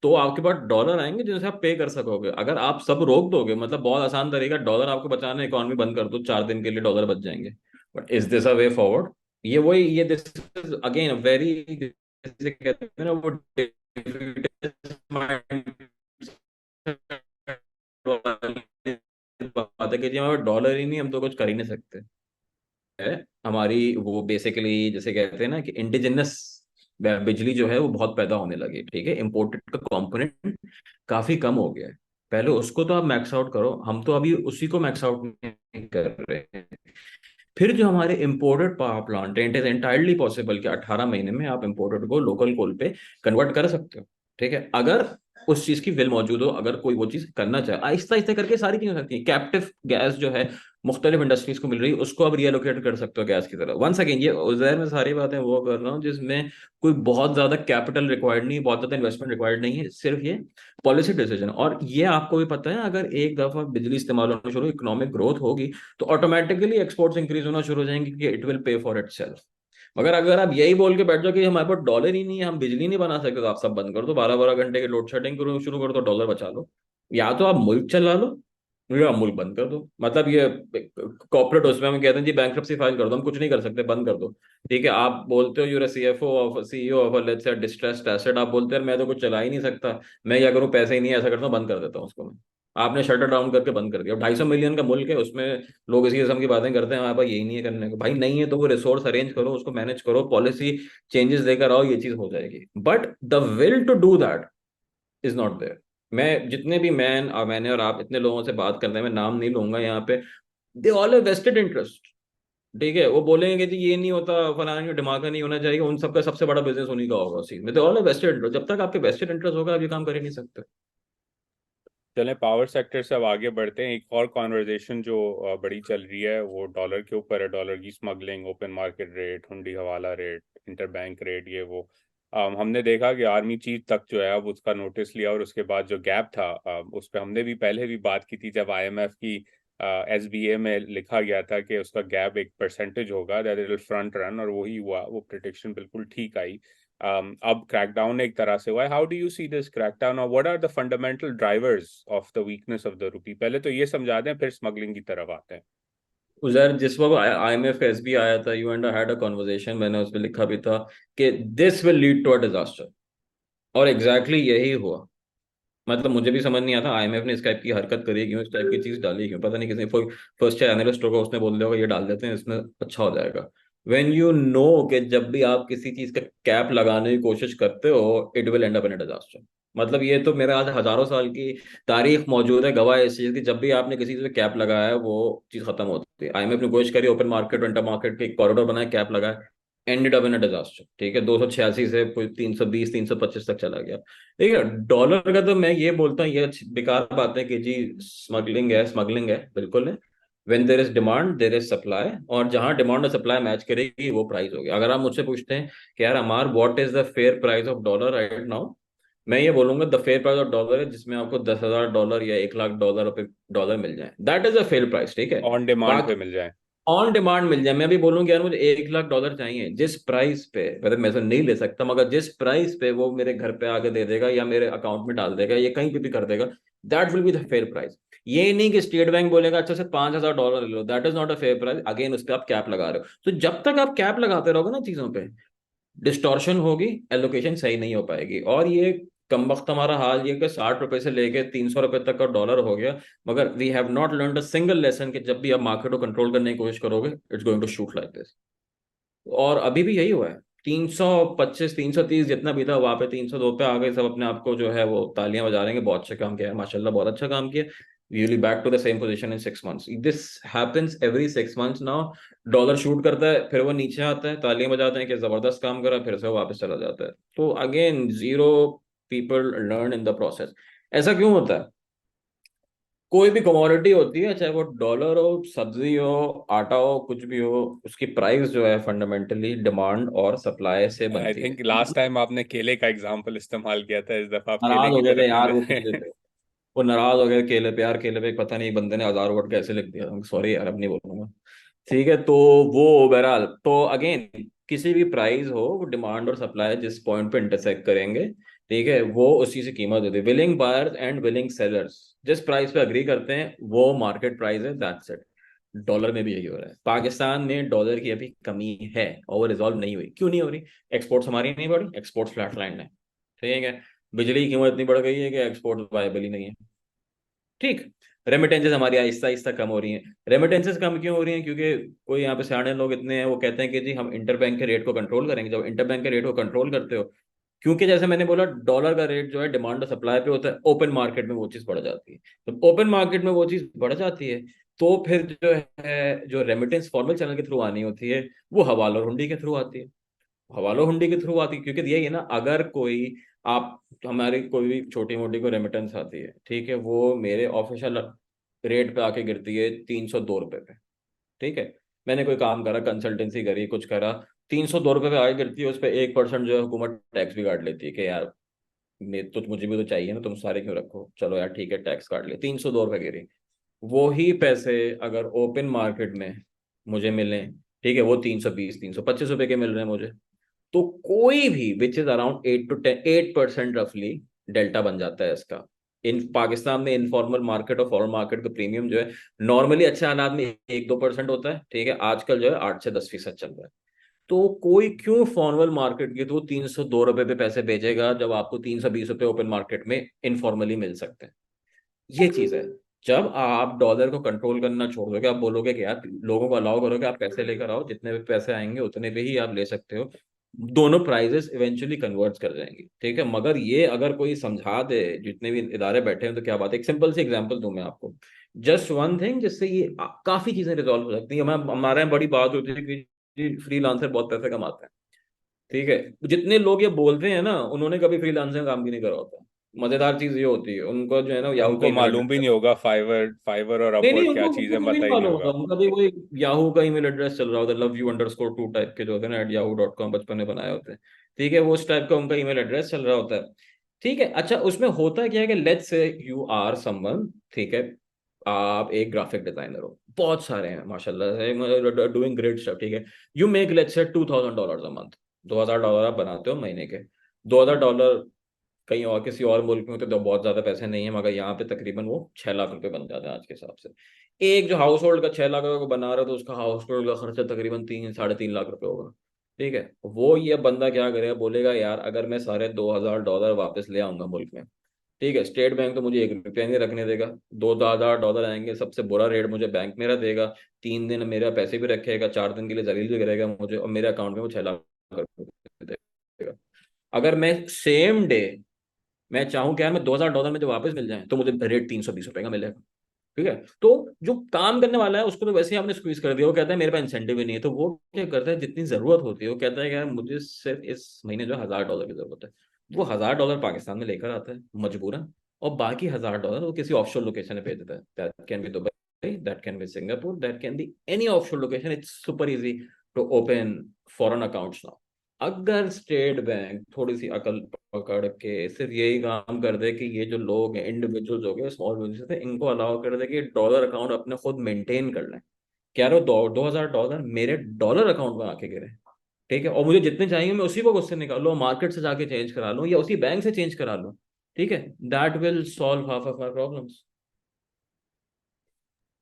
तो आपके पास डॉलर आएंगे जिनसे आप पे कर सकोगे। अगर आप सब रोक दोगे, मतलब बहुत आसान तरीका डॉलर आपको बचाना है, इकोनॉमी बंद कर दो, 4 दिन के लिए डॉलर बच जाएंगे। But is this a way forward? ये वही ये दिस इज अगेन वेरी, जैसे कहते हैं ना वो defeatist बात है कि जी हमारे डॉलर ही नहीं, हम तो कुछ कर ही नहीं सकते। है हमारी वो बेसिकली जैसे कहते हैं ना कि इंडिजिनस बिजली जो है वो बहुत पैदा होने लगी। ठीक है, इम्पोर्टेड का कंपोनेंट काफी कम हो गया है। पहले उसको तो आप मैक्स आउट करो, हम तो अभी उसी को मैक्स आउट नहीं कर रहे हैं। फिर जो हमारे इम्पोर्टेड पावर प्लांट है, इट इज एंटायरली पॉसिबल कि 18 महीने में आप इम्पोर्टेड को लोकल कोल पे कन्वर्ट कर सकते हो। ठीक है, अगर उस चीज की विल मौजूद हो, अगर कोई वो चीज करना चाहे, आहिस्ता आहिस्ता करके सारी चीजें हो सकती है। कैप्टिव गैस जो है मुख्तलिफ इंडस्ट्रीज को मिल रही है, उसको आप रिएलोकेट कर सकते हो गैस की तरह। वंस अगेन ये उज़ैर में सारी बातें वो कर रहा हूँ जिसमें कोई बहुत ज्यादा कैपिटल रिक्वायर्ड नहीं, बहुत ज्यादा इन्वेस्टमेंट रिक्वायर्ड नहीं है, सिर्फ ये पॉलिसी डिसीजन। और ये आपको भी पता है, अगर एक दफा बिजली इस्तेमाल होना शुरू, इकोनॉमिक ग्रोथ होगी तो ऑटोमेटिकली एक्सपोर्ट्स इंक्रीज होना शुरू हो जाएंगे क्योंकि it will pay for itself. मगर अगर आप यही बोल के बैठ जाओ कि हमारे पास डॉलर ही नहीं है, हम बिजली नहीं बना सकते, तो आप सब बंद कर दो, 12 12 घंटे के लोड शेडिंग करो, शुरू कर दो, डॉलर बचा लो। या तो आप मुल्क चला लो या मुल्क बंद कर दो। मतलब ये कॉर्पोरेट उसमें हम कहते हैं जी बैंक्रप्सी फाइल कर दो, हम कुछ नहीं कर सकते, बंद कर दो। ठीक है, आप बोलते हो your CFO of CEO of let's say distressed asset, आप बोलते हैं मैं तो कुछ चला ही नहीं सकता, मैं क्या करूं, पैसे ही नहीं है, ऐसा करता हूं, बंद कर देता हूं उसको मैं। आपने शटर डाउन करके बंद कर दिया। 250 मिलियन का मुल्क है, उसमें लोग इसी किस्म की बातें करते हैं हमारे पास यही नहीं है करने को। भाई नहीं है तो वो रिसोर्स अरेंज करो, उसको मैनेज करो, पॉलिसी चेंजेस लेकर आओ, ये चीज हो जाएगी। But the will to do that is not there. मैं जितने भी मैंने और आप इतने लोगों से बात करते हैं, मैं नाम नहीं लूंगा यहाँ पे, दे ऑल वेस्टेड इंटरेस्ट। ठीक है, वो बोलेंगे कि जी ये नहीं होता, फलाने का दिमाग नहीं होना चाहिए, उन सबका सबसे बड़ा बिजनेस उन्हीं का होगा उसी में। दे ऑल वेस्टेड इंटरेस्ट, जब तक आपके वेस्टेड इंटरेस्ट होगा आप ये काम कर ही नहीं सकते। चलें पावर सेक्टर से अब आगे बढ़ते हैं। एक और कॉन्वर्जेशन जो बड़ी चल रही है वो डॉलर के ऊपर है। डॉलर की स्मगलिंग, ओपन मार्केट रेट, हुंडी हवाला रेट, इंटरबैंक रेट, ये वो। हमने देखा कि आर्मी चीफ तक जो है अब उसका नोटिस लिया और उसके बाद जो गैप था उस पर हमने भी पहले भी बात की थी जब आईएमएफ की एसबीए में लिखा गया था कि उसका गैप 1% होगा, that it will front run, और वही हुआ, वो प्रिडिक्शन बिल्कुल ठीक आई। अब क्रैकडाउन एक तरह से हुआ है। How do you see this crackdown और what are the fundamental drivers of the weakness of the rupee? पहले तो ये समझा दें फिर स्मगलिंग की तरफ आते हैं। उधर जिस वक्त आईएमएफ का एसबी आया था, you and I had a conversation, मैंने उसमें लिखा भी था कि this will lead to a disaster. और एग्जैक्टली यही हुआ। मतलब मुझे भी समझ नहीं आता आईएमएफ ने इस टाइप की हरकत करी क्यों, इस टाइप की चीज डाली क्यों, पता नहीं किसी फर्स्ट एनालिस्ट होगा उसने बोल दिया होगा ये डाल देते हैं इसमें अच्छा हो जाएगा। व्हेन यू नो कि जब भी आप किसी चीज का कैप लगाने की कोशिश करते हो it will and up in a disaster. मतलब ये तो मेरे आज हजारों साल की तारीख मौजूद है, गवाह है इस चीज की, जब भी आपने किसी चीज पे कैप लगाया है वो चीज खत्म होती है। आईएमएफ ने कोशिश करी, ओपन मार्केट इंटर मार्केट के कॉरिडोर बनाए, कैप लगाए, ended up in a disaster. ठीक है, 286 से कोई 320 325 तक चला गया। ठीक है, डॉलर का तो मैं ये बोलता हूँ ये बेकार बात है कि जी स्मगलिंग है, बिल्कुल है। When there is demand there is supply, और जहां डिमांड और सप्लाई मैच करेगी वो प्राइस होगी। अगर आप मुझसे पूछते हैं कि यार Ammar what is the fair price of dollar right now, मैं ये बोलूंगा the fair price of dollar है जिसमें आपको $10,000 या $1,00,000 पे डॉलर मिल जाए, that is a fair price. ठीक है, ऑन डिमांड पे मिल जाए। ऑन डिमांड मिल जाए। मैं भी बोलूँ कि यार मुझे $1,00,000 चाहिए, जिस प्राइस पे, मतलब मैं तो नहीं ले सकता, मगर जिस प्राइस पे वो मेरे घर पे आके दे देगा या मेरे अकाउंट में डाल देगा या कहीं पे भी कर देगा, that will be the fair price. ये नहीं कि स्टेट बैंक बोलेगा अच्छा से $5,000 ले लो, that is not a fair price. Again उस पर आप कैप लगा रहे हो, तो जब तक आप कैप लगाते रहोगे ना चीजों पे, डिस्टॉर्शन होगी, एलोकेशन सही नहीं हो पाएगी। और ये कम वक्त हमारा हाल ये कि 60 रुपए से लेके $300 तक का डॉलर हो गया, मगर we have not learn a single lesson कि जब भी आप मार्केट को कंट्रोल करने की कोशिश करोगे it's going to shoot like this. और अभी भी यही हुआ है। 325 330 जितना भी था वहां पे 302 पे आ गए, सब अपने आप को जो है वो तालियां बजा रहे हैं, बहुत अच्छा काम किया है, माशाल्लाह बहुत अच्छा काम किया। You will back to the same position in 6 months. This happens every 6 months now. Dollar shoot करता है, फिर वो नीचे आता है, तालियां बजाते हैं कि जबरदस्त काम करा, फिर से वो वापस चला जाता है. तो again zero people learn in the process. ऐसा क्यों होता है? कोई भी कमोडिटी होती है, चाहे वो डॉलर हो, सब्जी हो, आटा हो, कुछ भी हो, उसकी प्राइस जो है फंडामेंटली डिमांड और सप्लाई से आई बनती है. थिंक लास्ट टाइम आपने केले का एग्जांपल इस्तेमाल किया था, इस दफा आप केले नाराज की हो गए थे तरफ नहीं यार जा वो रहे केले हैं। पे. वो नाराज हो गए केले पे यार. केले पे पता नहीं एक बंदे ने 1000 वर्ड कैसे लिख दिया. सॉरी यार, अब नहीं बोलूंगा. ठीक है. तो वो बहरहाल, तो अगेन किसी भी प्राइस हो, वो डिमांड और सप्लाई जिस पॉइंट पे इंटरसेक्ट करेंगे, ठीक है, वो उसी से कीमत होती है. Willing buyers and willing sellers जिस प्राइस पे अग्री करते हैं वो मार्केट प्राइस है. That's it. डॉलर में भी यही हो रहा है. पाकिस्तान में डॉलर की अभी कमी है और वो रिजॉल्व नहीं हुई. क्यों नहीं हो रही? एक्सपोर्ट्स हमारी नहीं बढ़ी. एक्सपोर्ट्स फ्लैट लाइन है. ठीक है. बिजली की कीमत इतनी बढ़ गई है कि एक्सपोर्ट वायबल ही नहीं है. ठीक. रेमिटेंसेस हमारी आहिस्ता आहिस्ता कम हो रही हैं. रेमिटेंसेस कम क्यों हो रही हैं? क्योंकि कोई यहाँ पे सियाने लोग इतने हैं, वो कहते हैं कि जी हम इंटरबैंक के रेट को कंट्रोल करेंगे. जब इंटरबैंक के रेट को कंट्रोल करते हो, क्योंकि जैसे मैंने बोला डॉलर का रेट जो है डिमांड और सप्लाई पे होता है, ओपन मार्केट में वो चीज़ बढ़ जाती है. तो ओपन मार्केट में वो चीज़ बढ़ जाती है, तो फिर जो है, जो रेमिटेंस फॉर्मल चैनल के थ्रू आनी होती है, वो हवाला और हुंडी के थ्रू आती है. हवाला हुंडी के थ्रू आती है, क्योंकि यही है ना, अगर कोई आप हमारी कोई भी छोटी मोटी को रेमिटेंस आती है, ठीक है, वो मेरे ऑफिशियल रेट पे आके गिरती है 302 रुपये पे. ठीक है. मैंने कोई काम करा, कंसल्टेंसी करी, कुछ करा, 302 रुपये पे आके गिरती है. उस पर 1% जो है हुकूमत टैक्स भी काट लेती है कि यार तो मुझे भी तो चाहिए ना, तुम सारे क्यों रखो, चलो यार ठीक है टैक्स काट ले. 302 रुपये गिरी. वो ही पैसे अगर ओपन मार्केट में मुझे मिले, ठीक है, वो 320 325 रुपये के मिल रहे हैं मुझे. तो कोई भी विच इज अराउंड 8 to 10 8% रफली डेल्टा बन जाता है इसका. इन पाकिस्तान में इनफॉर्मल मार्केट और फॉर्मल मार्केट का प्रीमियम जो है नॉर्मली अच्छे हालात में 1-2% होता है. ठीक है. आजकल जो है 8 से 10% चल रहा है. तो कोई क्यों फॉर्मल मार्केट के थ्रू 302 रुपये पे पैसे भेजेगा जब आपको 320 रुपये ओपन मार्केट में इनफॉर्मली मिल सकते हैं? ये चीज है. जब आप डॉलर को कंट्रोल करना छोड़ दोगे, आप बोलोगे कि यार लोगों को अलाउ करोगे, आप पैसे लेकर आओ, जितने भी पैसे आएंगे उतने पे ही आप ले सकते हो, दोनों प्राइजेस इवेंचुअली कन्वर्ट कर जाएंगी. ठीक है. मगर ये अगर कोई समझा दे, जितने भी इदारे बैठे हैं, तो क्या बात है. एक सिंपल सी एग्जांपल दूं मैं आपको, जस्ट वन थिंग, जिससे ये काफी चीजें रिजॉल्व हो सकती है. हमारे यहाँ बड़ी बात होती है कि फ्रीलांसर बहुत पैसे कमाते हैं. ठीक है. जितने लोग ये बोलते हैं ना, उन्होंने कभी फ्रीलांसर काम भी नहीं करा होता. मजेदार चीज ये होती है, उनको जो है ना याहू का उनको ईमेल मालूम भी एड्रेस. नहीं होगा फाइवर फाइवर और नहीं नहीं, अपवर्क क्या उनको चीज़ उनको है, कभी पता नहीं ही नहीं मालूम होगा. होगा। उनका भी वही याहू का ईमेल एड्रेस चल रहा होता है, love you_2 टाइप के जो होते हैं ना, @yahoo.com, बचपन में बनाए होते हैं. ठीक है. वो उस टाइप का उनका ईमेल एड्रेस चल रहा होता है. ठीक है. अच्छा, उसमें होता क्या है कि let's say you are someone. ठीक है. आप एक ग्राफिक डिजाइनर हो, बहुत सारे हैं माशाल्लाह से डूइंग ग्रेट स्टफ. ठीक है. You make let's say $2000 a month. $2000 आप बनाते हो महीने के. $2000 कहीं और किसी और मुल्क में होते तो बहुत ज्यादा पैसे नहीं है, मगर यहाँ पे तकरीबन वो 6 लाख रुपए बन जाते हैं आज के हिसाब से. एक जो हाउस होल्ड का 6 लाख रुपए को बना रहा है, तो उसका हाउस होल्ड का खर्चा तकरीबन 3 साढ़े 3 लाख रुपए होगा. ठीक है. वो ये बंदा क्या करेगा, बोलेगा यार अगर मैं सारे $2000 वापस ले आऊंगा मुल्क में, ठीक है, स्टेट बैंक तो मुझे ₹1 नहीं रखने देगा. $2000 आएंगे, सबसे बुरा रेट मुझे बैंक मेरा देगा. 3 दिन मेरा पैसे भी रखेगा, 4 दिन के लिए जलील भी करेगा मुझे, और मेरे अकाउंट में वो 6 लाख रुपए देगा. अगर मैं सेम डे मैं चाहूँ कि यार मैं $2000 में जो वापस मिल जाए, तो मुझे रेट ₹320 का मिलेगा. ठीक है. तो जो काम करने वाला है उसको तो वैसे ही आपने स्क्वीज कर दिया. वो कहता है मेरे पास इंसेंटिव ही नहीं है, तो वो क्या करता है, जितनी जरूरत होती है वो कहता है कि यार मुझे सिर्फ इस महीने जो $1000 की जरूरत है, वो $1000 पाकिस्तान में लेकर आता है मजबूरन, और बाकी $1000 वो किसी ऑफशोर लोकेशन में भेज देता है. That can be Dubai, that can be Singapore, that can be any offshore location. It's super easy to open foreign accounts now. अगर स्टेट बैंक थोड़ी सी अकल पकड़ के सिर्फ यही काम कर दे कि ये जो लोग हैं, इंडिविजुअल्स हो गए, स्मॉल बिजनेस है, इनको अलाउ कर दे कि डॉलर अकाउंट अपने खुद मेंटेन कर लें, क्या रो $2000 मेरे डॉलर अकाउंट में आके गिरे. ठीक है. और मुझे जितने चाहिए मैं उसी को उससे निकाल लूँ, मार्केट से जाके चेंज करा लूँ या उसी बैंक से चेंज करा लूँ. ठीक है. That will solve half of our problems.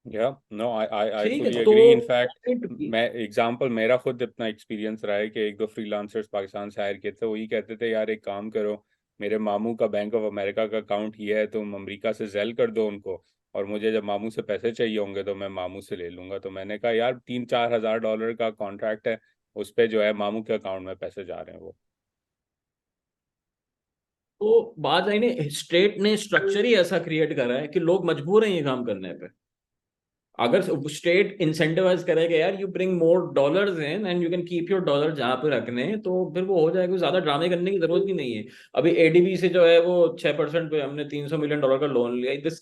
Yeah no, I ठीक है. फुली तो एग्री. इनफैक्ट मैं एग्जांपल, मेरा खुद इतना एक्सपीरियंस रहा है कि एक दो फ्रीलांसर्स पाकिस्तान से हायर किए थे, वही कहते थे यार एक काम करो, मेरे मामू का बैंक ऑफ अमेरिका का अकाउंट ही है, तुम अमेरिका से जेल कर दो उनको, और मुझे जब मामू से पैसे चाहिए होंगे तो मैं मामू से ले लूंगा. तो मैंने कहा यार 3-4 हज़ार डॉलर का कॉन्ट्रैक्ट है, उस पे जो है मामू के अकाउंट में पैसे जा रहे हैं वो. तो बात आई ने, स्टेट ने स्ट्रक्चर ही ऐसा क्रिएट करा है कि लोग मजबूर हैं ये काम करने पे। अगर स्टेट इंसेंटिवाइज करेगा यार, you bring more dollars in and you can keep your dollar जहां पे रखने हैं, तो फिर वो हो जाएगा, ज्यादा ड्रामे करने की जरूरत भी नहीं है। अभी एडीबी से जो है वो 6% पे हमने $300 मिलियन का लोन लिया। दिस,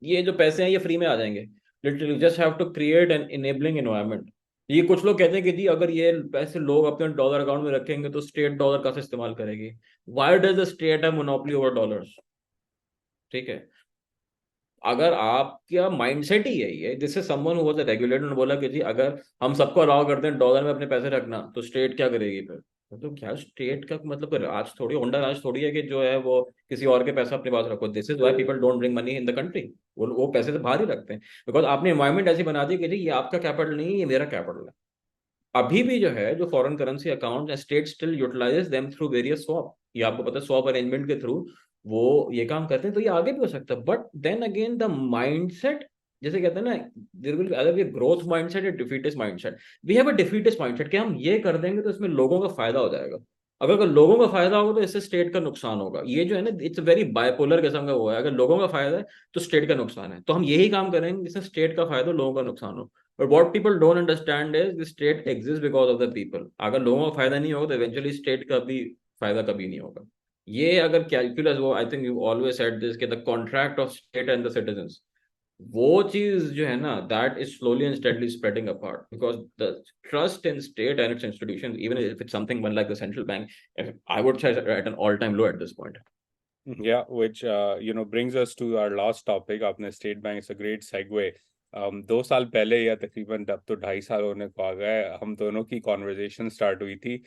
ये जो पैसे हैं ये फ्री में आ जाएंगे। Literally just have to create an enabling environment. ये कुछ लोग कहते हैं कि जी अगर ये पैसे लोग अपने डॉलर अकाउंट में रखेंगे तो स्टेट डॉलर का इस्तेमाल करेगी। Why does the state have monopoly over dollars? ठीक है, अगर आपका माइंडसेट ही यही है, जिससे someone who was a regulator ने बोला कि जी अगर हम सबको अलाउ करते हैं डॉलर में अपने पैसे रखना तो स्टेट क्या करेगी फिर? तो क्या स्टेट का मतलब राज थोड़ी, होंडा राज थोड़ी है कि जो है वो किसी और के पैसा अपने पास रखो। This is why people don't bring money in the country. वो पैसे से बाहर ही रखते हैं, बिकॉज आपने एनवायरमेंट ऐसी बना दी कि जी ये आपका कैपिटल नहीं है, ये मेरा कैपिटल है। अभी भी जो है जो foreign currency account state still utilises them through various swap. ये आपको पता है, स्वैप अरेंजमेंट के थ्रू वो ये काम करते हैं। तो ये आगे भी हो सकता है, but then again the mindset, जैसे कहते हैं ना, there will other be growth mindset या defeatist mindset. We have a defeatist mindset कि हम ये कर देंगे तो इसमें लोगों का फायदा हो जाएगा। अगर लोगों का फायदा होगा तो इससे स्टेट का नुकसान होगा। ये जो है ना, इट्स वेरी बायपोलर किस्म का वो है, अगर लोगों का फायदा है तो स्टेट का नुकसान है, तो हम यही काम करेंगे जिससे स्टेट का फायदा हो, लोगों का नुकसान हो। But what people don't understand is the state exists because of the people. अगर लोगों का फायदा नहीं होगा तो eventually state का भी फायदा कभी नहीं होगा। ये अगर कैलकुलस, वो I think you always said this, कि the contract of state and the citizens, वो चीज जो है ना, that is slowly and steadily spreading apart, because the trust in state and its institutions, even if it's something one like the central bank, I would say at an all time low at this point. Yeah, which brings us to our last topic. आपने state bank, it's a great segue. 2 साल पहले या तकरीबन, अब तो 2.5 साल होने को आ गए, हम दोनों की कॉन्वर्जेशन स्टार्ट हुई थी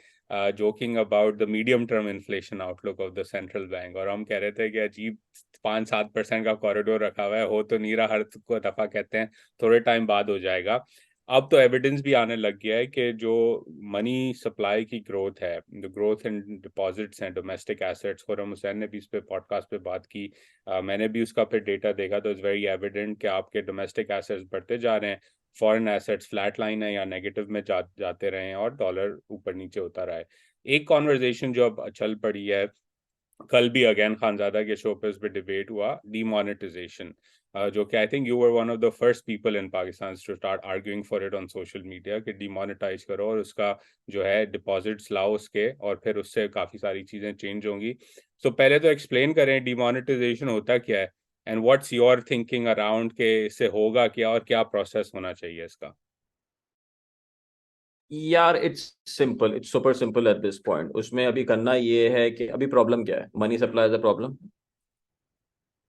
joking about the medium term inflation outlook of the central bank. और हम कह रहे थे कि अजीब 5-7% का कॉरिडोर रखा हुआ है, हो तो नहीं रहा, हर को दफा कहते हैं थोड़े टाइम बाद हो जाएगा। अब तो एविडेंस भी आने लग गया है कि जो मनी सप्लाई की ग्रोथ है, जो ग्रोथ इन डिपॉजिट्स हैं, डोमेस्टिक एसेट्स, खुर्रम हुसैन ने भी इस पे पॉडकास्ट पे बात की, मैंने भी उसका फिर डेटा देखा, तो इट्स वेरी एविडेंट कि आपके डोमेस्टिक एसेट्स बढ़ते जा रहे हैं, फॉरेन एसेट्स फ्लैट लाइन है या नेगेटिव में जाते रहे हैं, और डॉलर ऊपर नीचे होता रहा है। एक कॉन्वर्जेशन जो अब चल पड़ी है, कल भी अगैन खानजादा के शो पे उस पर डिबेट हुआ, डीमोनेटाइजेशन, जो कि I think you were one of the first people in Pakistan to start arguing for it on social media कि डीमोनेटाइज करो और उसका जो है डिपॉजिट्स लाओ उसके, और फिर उससे काफ़ी सारी चीज़ें चेंज होंगी। तो पहले तो एक्सप्लेन करें डीमोनेटाइजेशन होता क्या है, and what's your thinking around के इससे होगा क्या और क्या प्रोसेस होना चाहिए इसका। यार it's simple, it's super simple eight this point. उसमें अभी करना ये है कि अभी प्रॉब्लम क्या है, money supply is a problem.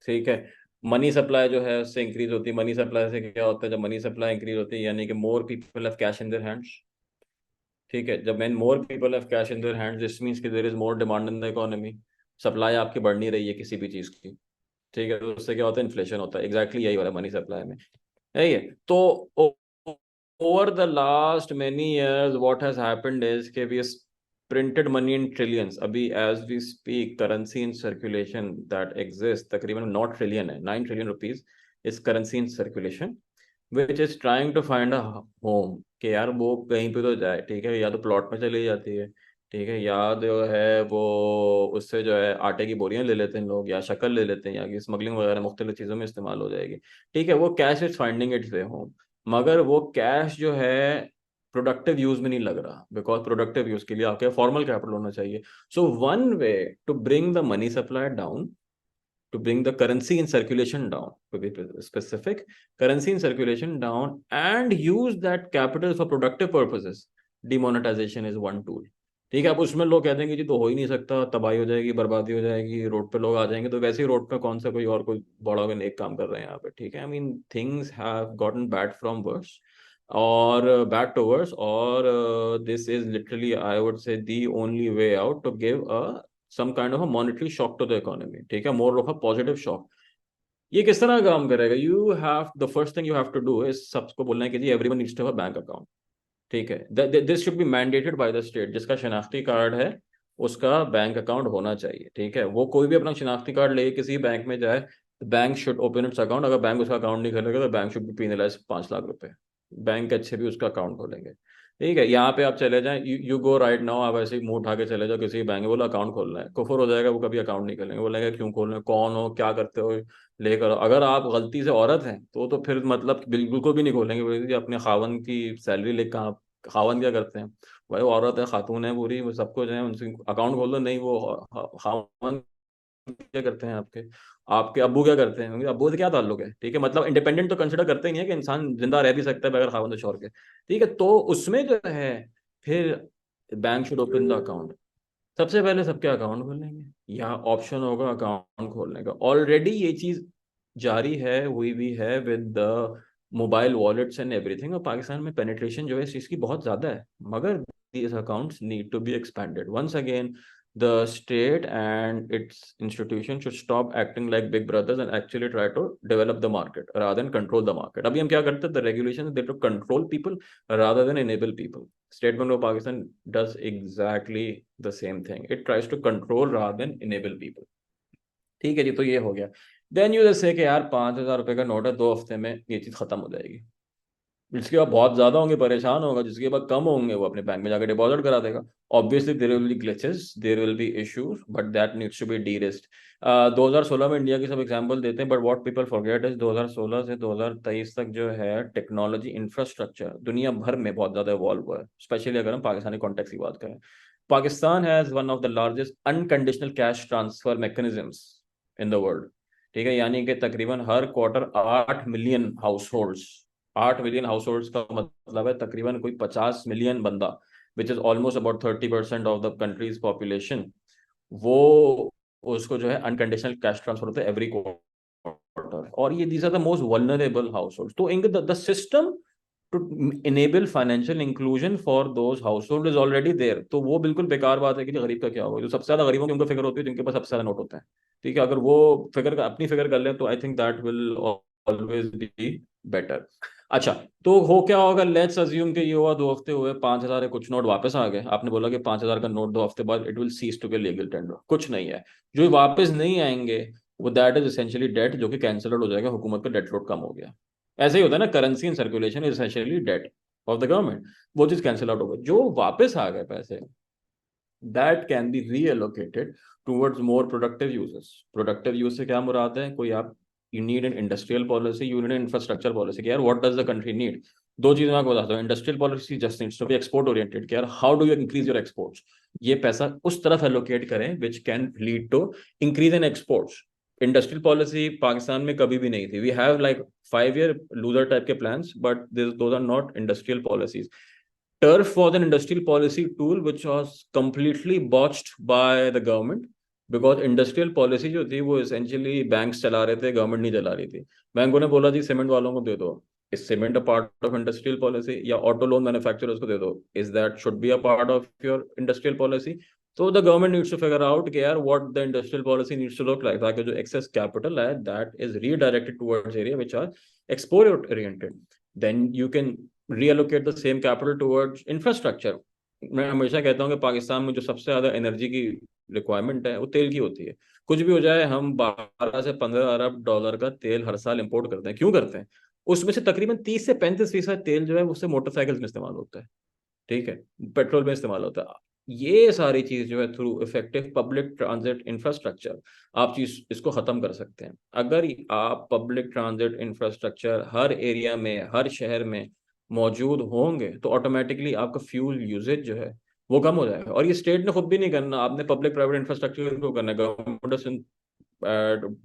ठीक है, मनी सप्लाई जो है उससे इंक्रीज होती है। मनी सप्लाई से क्या होता है, जब मनी सप्लाई इंक्रीज होती है यानी कि more people have cash in their hands. ठीक है, जब man more people have cash in their hands, this means कि there is more demand in the economy. Supply आपकी बढ़ नहीं रही है किसी भी चीज की। ठीक है, तो उससे क्या होता है, इन्फ्लेशन होता है। एग्जैक्टली यही वाला मनी सप्लाई में है ये। तो over the last many years what has happened is कि we printed money in trillions। अभी as we speak currency in circulation that exists तकरीबन not trillion है, 9 trillion rupees is currency in circulation which is trying to find a home। कि यार वो कहीं पे तो जाए। ठीक है, या तो प्लॉट में चली जाती है, ठीक है, या जो है वो उससे जो है आटे की बोरियां ले लेते हैं लोग, या शक्ल ले लेते हैं, या कि स्मगलिंग वगैरह मुख्तलिफ चीज़ों में इस्तेमाल हो जाएगी। ठीक है, वो cash is finding it's way home. मगर वो कैश जो है प्रोडक्टिव यूज में नहीं लग रहा, बिकॉज प्रोडक्टिव यूज के लिए आपके फॉर्मल कैपिटल होना चाहिए। So one way to bring the money supply down, to bring the currency in circulation down, to be specific, currency in circulation down and use that capital for productive purposes, demonetization is one tool। ठीक है, अब उसमें लोग कहते हैं कि जी तो हो ही नहीं सकता, तबाही हो जाएगी, बर्बादी हो जाएगी, रोड पे लोग आ जाएंगे। तो वैसे ही रोड पे कौन सा कोई और कोई बड़ा होकर नेक काम कर रहे हैं यहाँ पे। ठीक है, I mean things have gotten bad from worse और बैड टू वर्स, और this is literally I would say the only way out to give a some kind of a monetary shock to the economy। ठीक है, more of a positive shock। ये किस तरह काम करेगा, you have the first thing you have to do is सबको बोलना है कि जी everyone needs to have a bank account. ठीक है, this should be mandated by the state. जिसका शनाख्ती कार्ड है उसका बैंक अकाउंट होना चाहिए। ठीक है, वो कोई भी अपना शनाख्ती कार्ड लेके किसी बैंक में जाए, bank should open it's account. अगर बैंक उसका अकाउंट नहीं खोलेगा तो bank should be penalised 5 lakh रुपए। बैंक अच्छे भी उसका अकाउंट खोलेंगे। ठीक है, यहाँ पे आप चले जाएं, यू गो राइट नाउ, आप ऐसे ही मुंह उठा के चले जाओ किसी बैंक में, बोलो अकाउंट खोलना है, कुफर हो जाएगा, वो कभी अकाउंट नहीं खोलेंगे, बोलेंगे क्यों खोलना है, कौन हो, क्या करते हो, लेकर आओ। अगर आप गलती से औरत हैं तो फिर मतलब बिल्कुल भी नहीं खोलेंगे, बोलेंगे जी अपने खावन की सैलरी लेकर आप, खावन क्या करते हैं भाई, वो औरत है, खातून है पूरी, वो सब कुछ है, उनसे अकाउंट खोल दो, नहीं वो खावन क्या करते हैं आपके, आपके अब्बू क्या करते हैं, उनके अब्बू से क्या ताल्लुक है, ठीक है, मतलब इंडिपेंडेंट तो कंसिडर करते ही नहीं है कि इंसान जिंदा रह भी सकता है बगैर खावंद छोड़ के, ठीक है, तो उसमें जो है फिर bank should open the account, सबसे पहले सबके अकाउंट खोलेंगे, यहाँ ऑप्शन होगा अकाउंट खोलने का, ऑलरेडी ये चीज जारी है, हुई भी है with the mobile wallets and everything, और पाकिस्तान में पेनिट्रेशन जो है इस चीज की बहुत ज्यादा है, मगर these accounts need to be expanded once again. The state and its institution should stop acting like big brothers and actually try to develop the market rather than control the market. अभी हम क्या करते हैं, the regulations they to control people rather than enable people. State Bank of Pakistan does exactly the same thing. It tries to control rather than enable people. ठीक है जी, तो ये हो गया। देन यू जैसे कि यार 5,000 रुपए का नोट है, 2 हफ्ते में ये चीज खत्म हो जाएगी, जिसके बाद बहुत ज्यादा होंगे परेशान होगा, जिसके बाद कम होंगे वो अपने बैंक में जाकर डिपॉजिट करा देगा। Obviously there will be glitches, there will be issues, but that needs to be derisk. 2016 में इंडिया की सब एग्जांपल देते हैं, but what people forget is 2016 से 2023 तक जो है टेक्नोलॉजी इंफ्रास्ट्रक्चर दुनिया भर में बहुत ज्यादा इवॉल्व हुआ है, स्पेशली अगर हम पाकिस्तानी कॉन्टेक्स्ट की बात करें। Pakistan has one of the largest unconditional cash transfer mechanisms in the world, ठीक है, यानी कि तकरीबन हर quarter 8 million households, 8 million households का मतलब है तकरीबन कोई 50 मिलियन बंदा, which is almost about 30% of the country's population, वो उसको जो है अनकंडीशनल कैश ट्रांसफर होता है एवरी क्वार्टर, और ये these are the most vulnerable household, तो in the system to enable financial inclusion for those household is already there, तो वो बिल्कुल बेकार बात है कि गरीब का क्या होगा, जो सबसे ज्यादा गरीबों की उनको फिक्र होती है जिनके पास सबसे ज्यादा नोट होते हैं, ठीक है, अगर वो फिगर अपनी फिगर कर लें तो I think that will always be better. अच्छा, तो हो क्या होगा, लेट्स अज्यूम कि ये हुआ, 2 हफ्ते हुए, 5,000 कुछ नोट वापस आ गए, आपने बोला कि 5,000 का नोट 2 हफ्ते बाद it will cease to be legal tender, कुछ नहीं है, जो वापस नहीं आएंगे वो दैट इज एसेंशियली डेट, जो कि कैंसिल हो जाएगा, हुकूमत का डेट लोड कम हो गया। ऐसे ही होता है ना, currency in circulation is essentially debt of the government, वो चीज कैंसिल आउट हो गई, जो वापस आ गए पैसे that can be reallocated towards more productive uses. Productive use से क्या मुराद है, कोई आप you need an industrial policy, you need an infrastructure policy कि यार what does the country need, दो चीजें मैं आपको बताता हूँ, industrial policy just needs to be export oriented कि यार how do you increase your exports, ये पैसा उस तरफ एलोकेट करें which can lead to increase in exports. Industrial policy Pakistan में कभी भी नहीं थी, we have like 5 year looser type के plans, but those are not industrial policies. Turf was an industrial policy tool which was completely botched by the government because industrial policy जो थी वो essentially banks चला रहे थे, government नहीं चला रही थी। बैंकों ने बोला जी सीमेंट वालों को दे दो, is cement a part of industrial policy, या ऑटो लोन मैन्युफैक्चरर्स को दे दो, is that should be a part of your industrial policy. तो the government needs to figure out कि यार what the industrial policy needs to look like, ताकि जो excess capital है that is redirected towards area which are export oriented, then you can reallocate the same capital towards infrastructure। मैं हमेशा कहता हूँ कि पाकिस्तान में जो सबसे ज्यादा एनर्जी की रिक्वायरमेंट है वो तेल की होती है, कुछ भी हो जाए हम 12 से 15 अरब डॉलर का तेल हर साल इंपोर्ट करते हैं, क्यों करते हैं, उसमें से तकरीबन 30 से 35% तेल जो है उससे मोटरसाइकिल में इस्तेमाल होता है, ठीक है, पेट्रोल में इस्तेमाल होता है। ये सारी चीज जो है through effective public transit infrastructure आप चीज इसको खत्म कर सकते हैं। अगर आप पब्लिक ट्रांजिट इंफ्रास्ट्रक्चर हर एरिया में हर शहर में मौजूद होंगे तो ऑटोमेटिकली आपका फ्यूल यूजेज जो है वो कम हो जाएगा, और ये स्टेट ने खुद भी नहीं करना, आपने पब्लिक प्राइवेट इंफ्रास्ट्रक्चर को करना है, government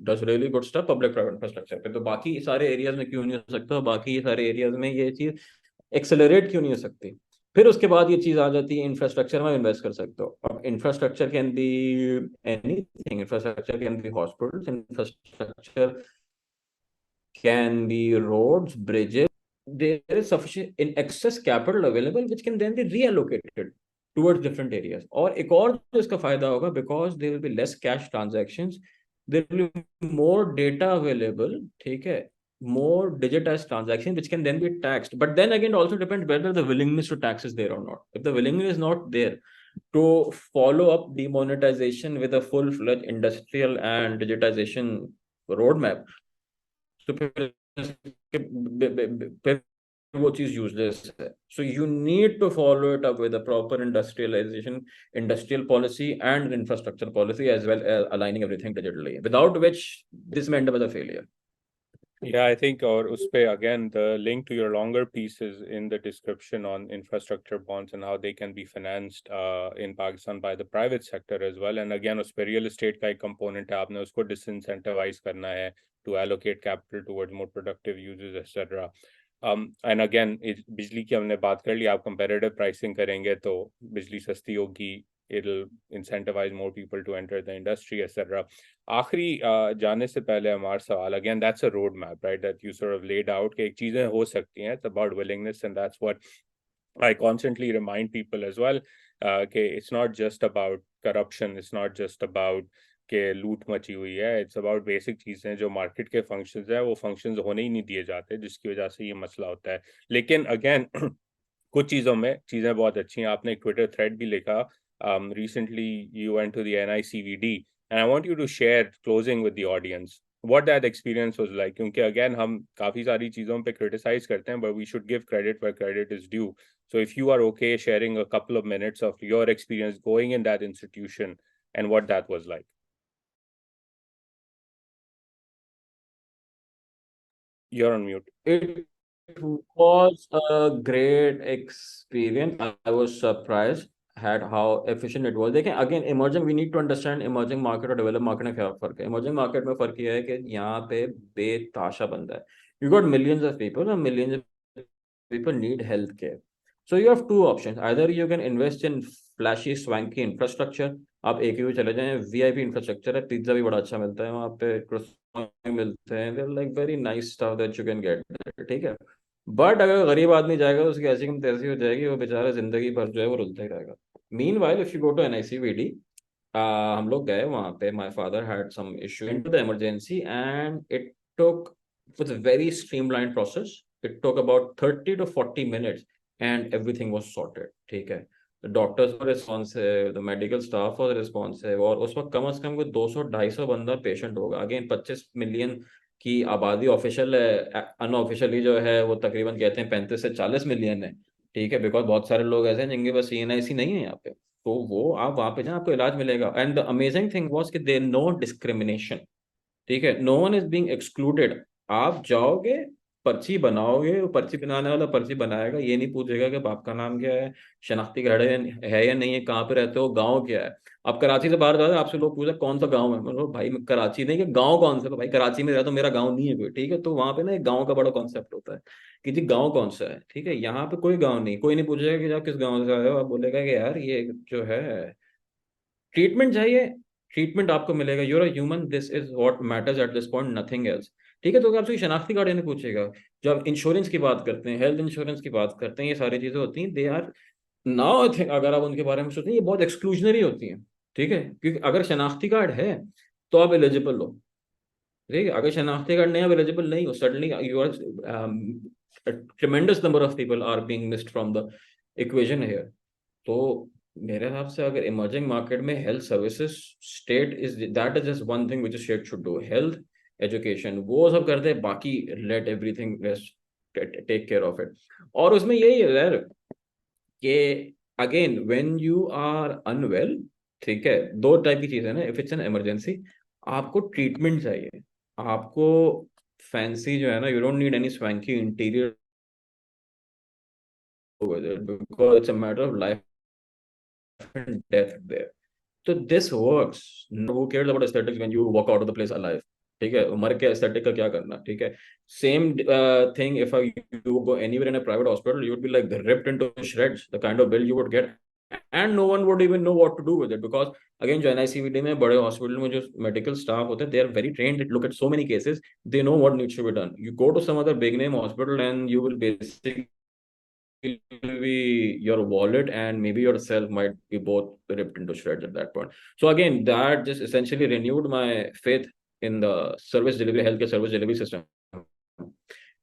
does really good stuff public private infrastructure पे, तो बाकी सारे एरियाज में क्यों नहीं हो सकता, बाकी सारे एरियाज में ये चीज एक्सेलरेट क्यों नहीं हो सकती। फिर उसके बाद ये चीज आ जाती है इंफ्रास्ट्रक्चर में इन्वेस्ट कर सकते हो, अब infrastructure can be anything, infrastructure can be hospitals, infrastructure can be roads, bridges. There is sufficient in excess capital available which can then be reallocated towards different areas. और एक और जो इसका फायदा होगा, because there will be less cash transactions, there will be more data available, ठीक है, more digitized transaction which can then be taxed. But then again, also depends whether the willingness to tax is there or not. If the willingness is not there to follow up demonetization with a full-fledged industrial and digitization roadmap, तो फिर वो चीज useless है. So you need to follow it up with a proper industrialization, industrial policy and infrastructure policy as well as aligning everything digitally, without which this may end up as a failure. Yeah, I think, or uspe again, the link to your longer piece is in the description on infrastructure bonds and how they can be financed in Pakistan by the private sector as well. And again, उसपे real estate का एक component है, आपने उसको disincentivize करना है to allocate capital towards more productive uses, etc. And again, बिजली की हमने बात कर ली, आप competitive pricing करेंगे तो बिजली सस्ती होगी, it'll incentivize more people to enter the industry, etc. आखिरी जाने से पहले हमारा सवाल, again that's a road map right that you sort of laid out कि एक चीजें हो सकती हैं, it's about willingness and that's what I constantly remind people as well कि it's not just about corruption, it's not just about के लूट मची हुई है, इट्स अबाउट बेसिक चीजें जो मार्केट के फंक्शंस है वो फंक्शंस होने ही नहीं दिए जाते, जिसकी वजह से ये मसला होता है. लेकिन अगेन कुछ चीज़ों में चीज़ें बहुत अच्छी हैं. आपने एक ट्विटर थ्रेड भी लिखा recently, you went to the NICVD, and I want you to share closing with the audience what that experience was like, क्योंकि again हम काफ़ी सारी चीज़ों पे criticize करते हैं, but we should give credit where credit is due. So if you are okay sharing a couple of minutes of your experience going in that institution and what that was like. You're on mute. It was a great experience. I was surprised at how efficient it was. देखें again, emerging, we need to understand emerging market और developed market में क्या फर्क है. Emerging market में फर्क ये है कि यहाँ पे बेताशा बंदा है. You got millions of people and millions of people need health care. So you have two options. Either you can invest in flashy, swanky infrastructure. आप एक ही चले जाएं, VIP इंफ्रास्ट्रक्चर है, पिज्जा भी बड़ा अच्छा मिलता है वहाँ पे, croissant मिलते हैं, they're like very nice stuff that you can get there, ठीक है. बट अगर गरीब आदमी जाएगा तो उसकी ऐसी कम तैसी हो जाएगी, वो बेचारा जिंदगी भर जो है वो रुलता ही रहेगा. Meanwhile if you go to NICVD, हम लोग गए वहाँ पे, my father had some issue into the emergency and it took, was a very streamlined process. It took about 30 to 40 minutes and everything was sorted. ठीक है. The doctors were responsive, the medical staff was responsive, और उस वक्त कम से कम कोई 200-250 बंदा patient होगा. Again 25 million की आबादी ऑफिशियल है, अनऑफिशियली जो है वो तकरीबन कहते हैं 35 से 40 मिलियन है. ठीक है, बिकॉज बहुत सारे लोग ऐसे हैं जिनके पास CNIC नहीं है यहाँ पे, तो वो आप वहाँ पे जाए आपको इलाज मिलेगा. And the amazing thing was कि देयर नो डिस्क्रिमिनेशन. ठीक है, no one is being excluded. आप जाओगे, पर्ची बनाओगे, वो पर्ची बनाने वाला पर्ची बनाएगा, ये नहीं पूछेगा कि बाप का नाम क्या है, शनाख्ती कार्ड है या नहीं है, कहाँ पे रहते हो, गांव क्या है. आप कराची से बाहर जाओगे, आपसे लोग पूछे कौन सा गांव है, मतलब भाई मैं कराची नहीं, कि गांव कौन सा, तो भाई कराची में रहता हूँ, मेरा गांव नहीं है कोई. ठीक है, तो वहां पे ना एक गांव का बड़ा कॉन्सेप्ट होता है कि जी गांव कौन सा है. ठीक है, यहाँ पे कोई गांव नहीं, कोई नहीं पूछेगा कि आप किस गांव से आए हो, आप बोलेगा कि यार ये जो है ट्रीटमेंट चाहिए, ट्रीटमेंट आपको मिलेगा. You're a human, this is what matters eight this point, nothing else. ठीक है, तो आपसे शनाख्ती कार्ड नहीं पूछेगा. जब आप इंश्योरेंस की बात करते हैं, हेल्थ इंश्योरेंस की बात करते हैं, ये सारी चीजें होती हैं, they are now I think, अगर आप उनके बारे में सोचते हैं, ये बहुत एक्सक्लूजनरी होती हैं. ठीक है, क्योंकि अगर शनाख्ती कार्ड है तो आप एलिजिबल हो. ठीक है, अगर शनाख्ती कार्ड नहीं, आप एलिजिबल नहीं हो, suddenly you are, tremendous number of people are being missed from the equation here. तो मेरे हिसाब से अगर इमर्जिंग मार्केट में health services, state is that is just one thing which state should do. Health education वो सब करते हैं, बाकी let everything take care of it. और उसमें यही है यार कि again when you are unwell, ठीक है, दो टाइप की चीजें ना. इफ इट्स एन इमरजेंसी, आपको ट्रीटमेंट चाहिए, आपको फैंसी जो है ना, you don't need any swanky interior because it's a matter of life and death there. So this works. Who cares about aesthetics when you walk out of the place alive? ठीक है, मर के aesthetic का क्या करना. ठीक है, same thing if you go anywhere in a private hospital, you would be like ripped into shreds, the kind of bill you would get, and no one would even know what to do with it, because again जो NICVD में बड़े hospital में जो medical staff होते हैं, they are very trained, look at so many cases, they know what needs to be done. You go to some other big name hospital and you will basically be your wallet and maybe yourself might be both ripped into shreds at that point. So again, that just essentially renewed my faith in the service delivery, healthcare service delivery system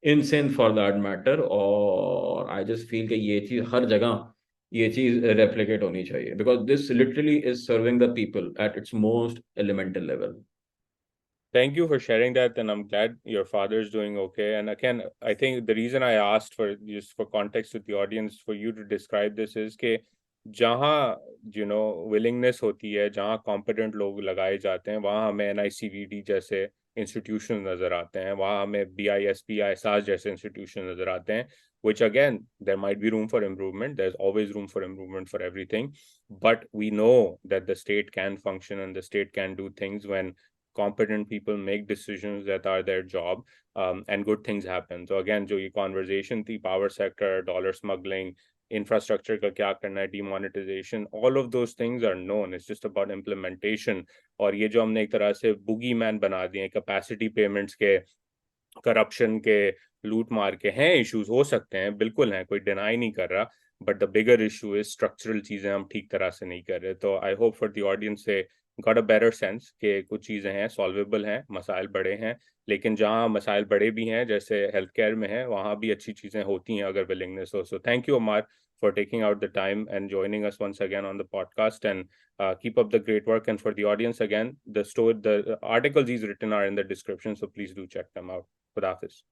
in Sindh for that matter. और I just feel कि ये चीज हर जगह ये चीज replicate होनी चाहिए, because this literally is serving the people at its most elemental level. Thank you for sharing that, and I'm glad your father is doing okay. And again, I think the reason I asked for, just for context with the audience, for you to describe this is कि जहाँ willingness होती है, जहाँ competent लोग लगाए जाते हैं, वहाँ हमें NICVD जैसे institutions नजर आते हैं, वहाँ हमें BISP ISAS जैसे institutions नजर आते हैं, which again, there might be room for improvement. There's always room for improvement for everything, but we know that the state can function and the state can do things when competent people make decisions that are their job, and good things happen. So again, जो ये conversation थी, power sector, dollar smuggling, infrastructure का क्या करना है, demonetization, all of those things are known. It's just about implementation. और ये जो हमने एक तरह से boogie man बना दिए capacity payments के, करप्शन के, लूट मार के, हैं इश्यूज हो सकते हैं, बिल्कुल हैं, कोई डिनाई नहीं कर रहा, but the bigger issue is structural चीजें हम ठीक तरह से नहीं कर रहे. तो I hope for the audience से गॉट अ बेटर सेंस कि कुछ चीजें हैं, सॉल्वेबल हैं, मसाइल बड़े हैं, लेकिन जहाँ मसाइल बड़े भी हैं जैसे हेल्थ केयर में है, वहाँ भी अच्छी चीजें होती हैं अगर विलिंगनेस हो. So thank you Ammar for taking out the time and joining us once again on the podcast, and keep up the great work. And for the audience, again, the articles he's written are in the description, so please do check them out. Khuda Hafiz.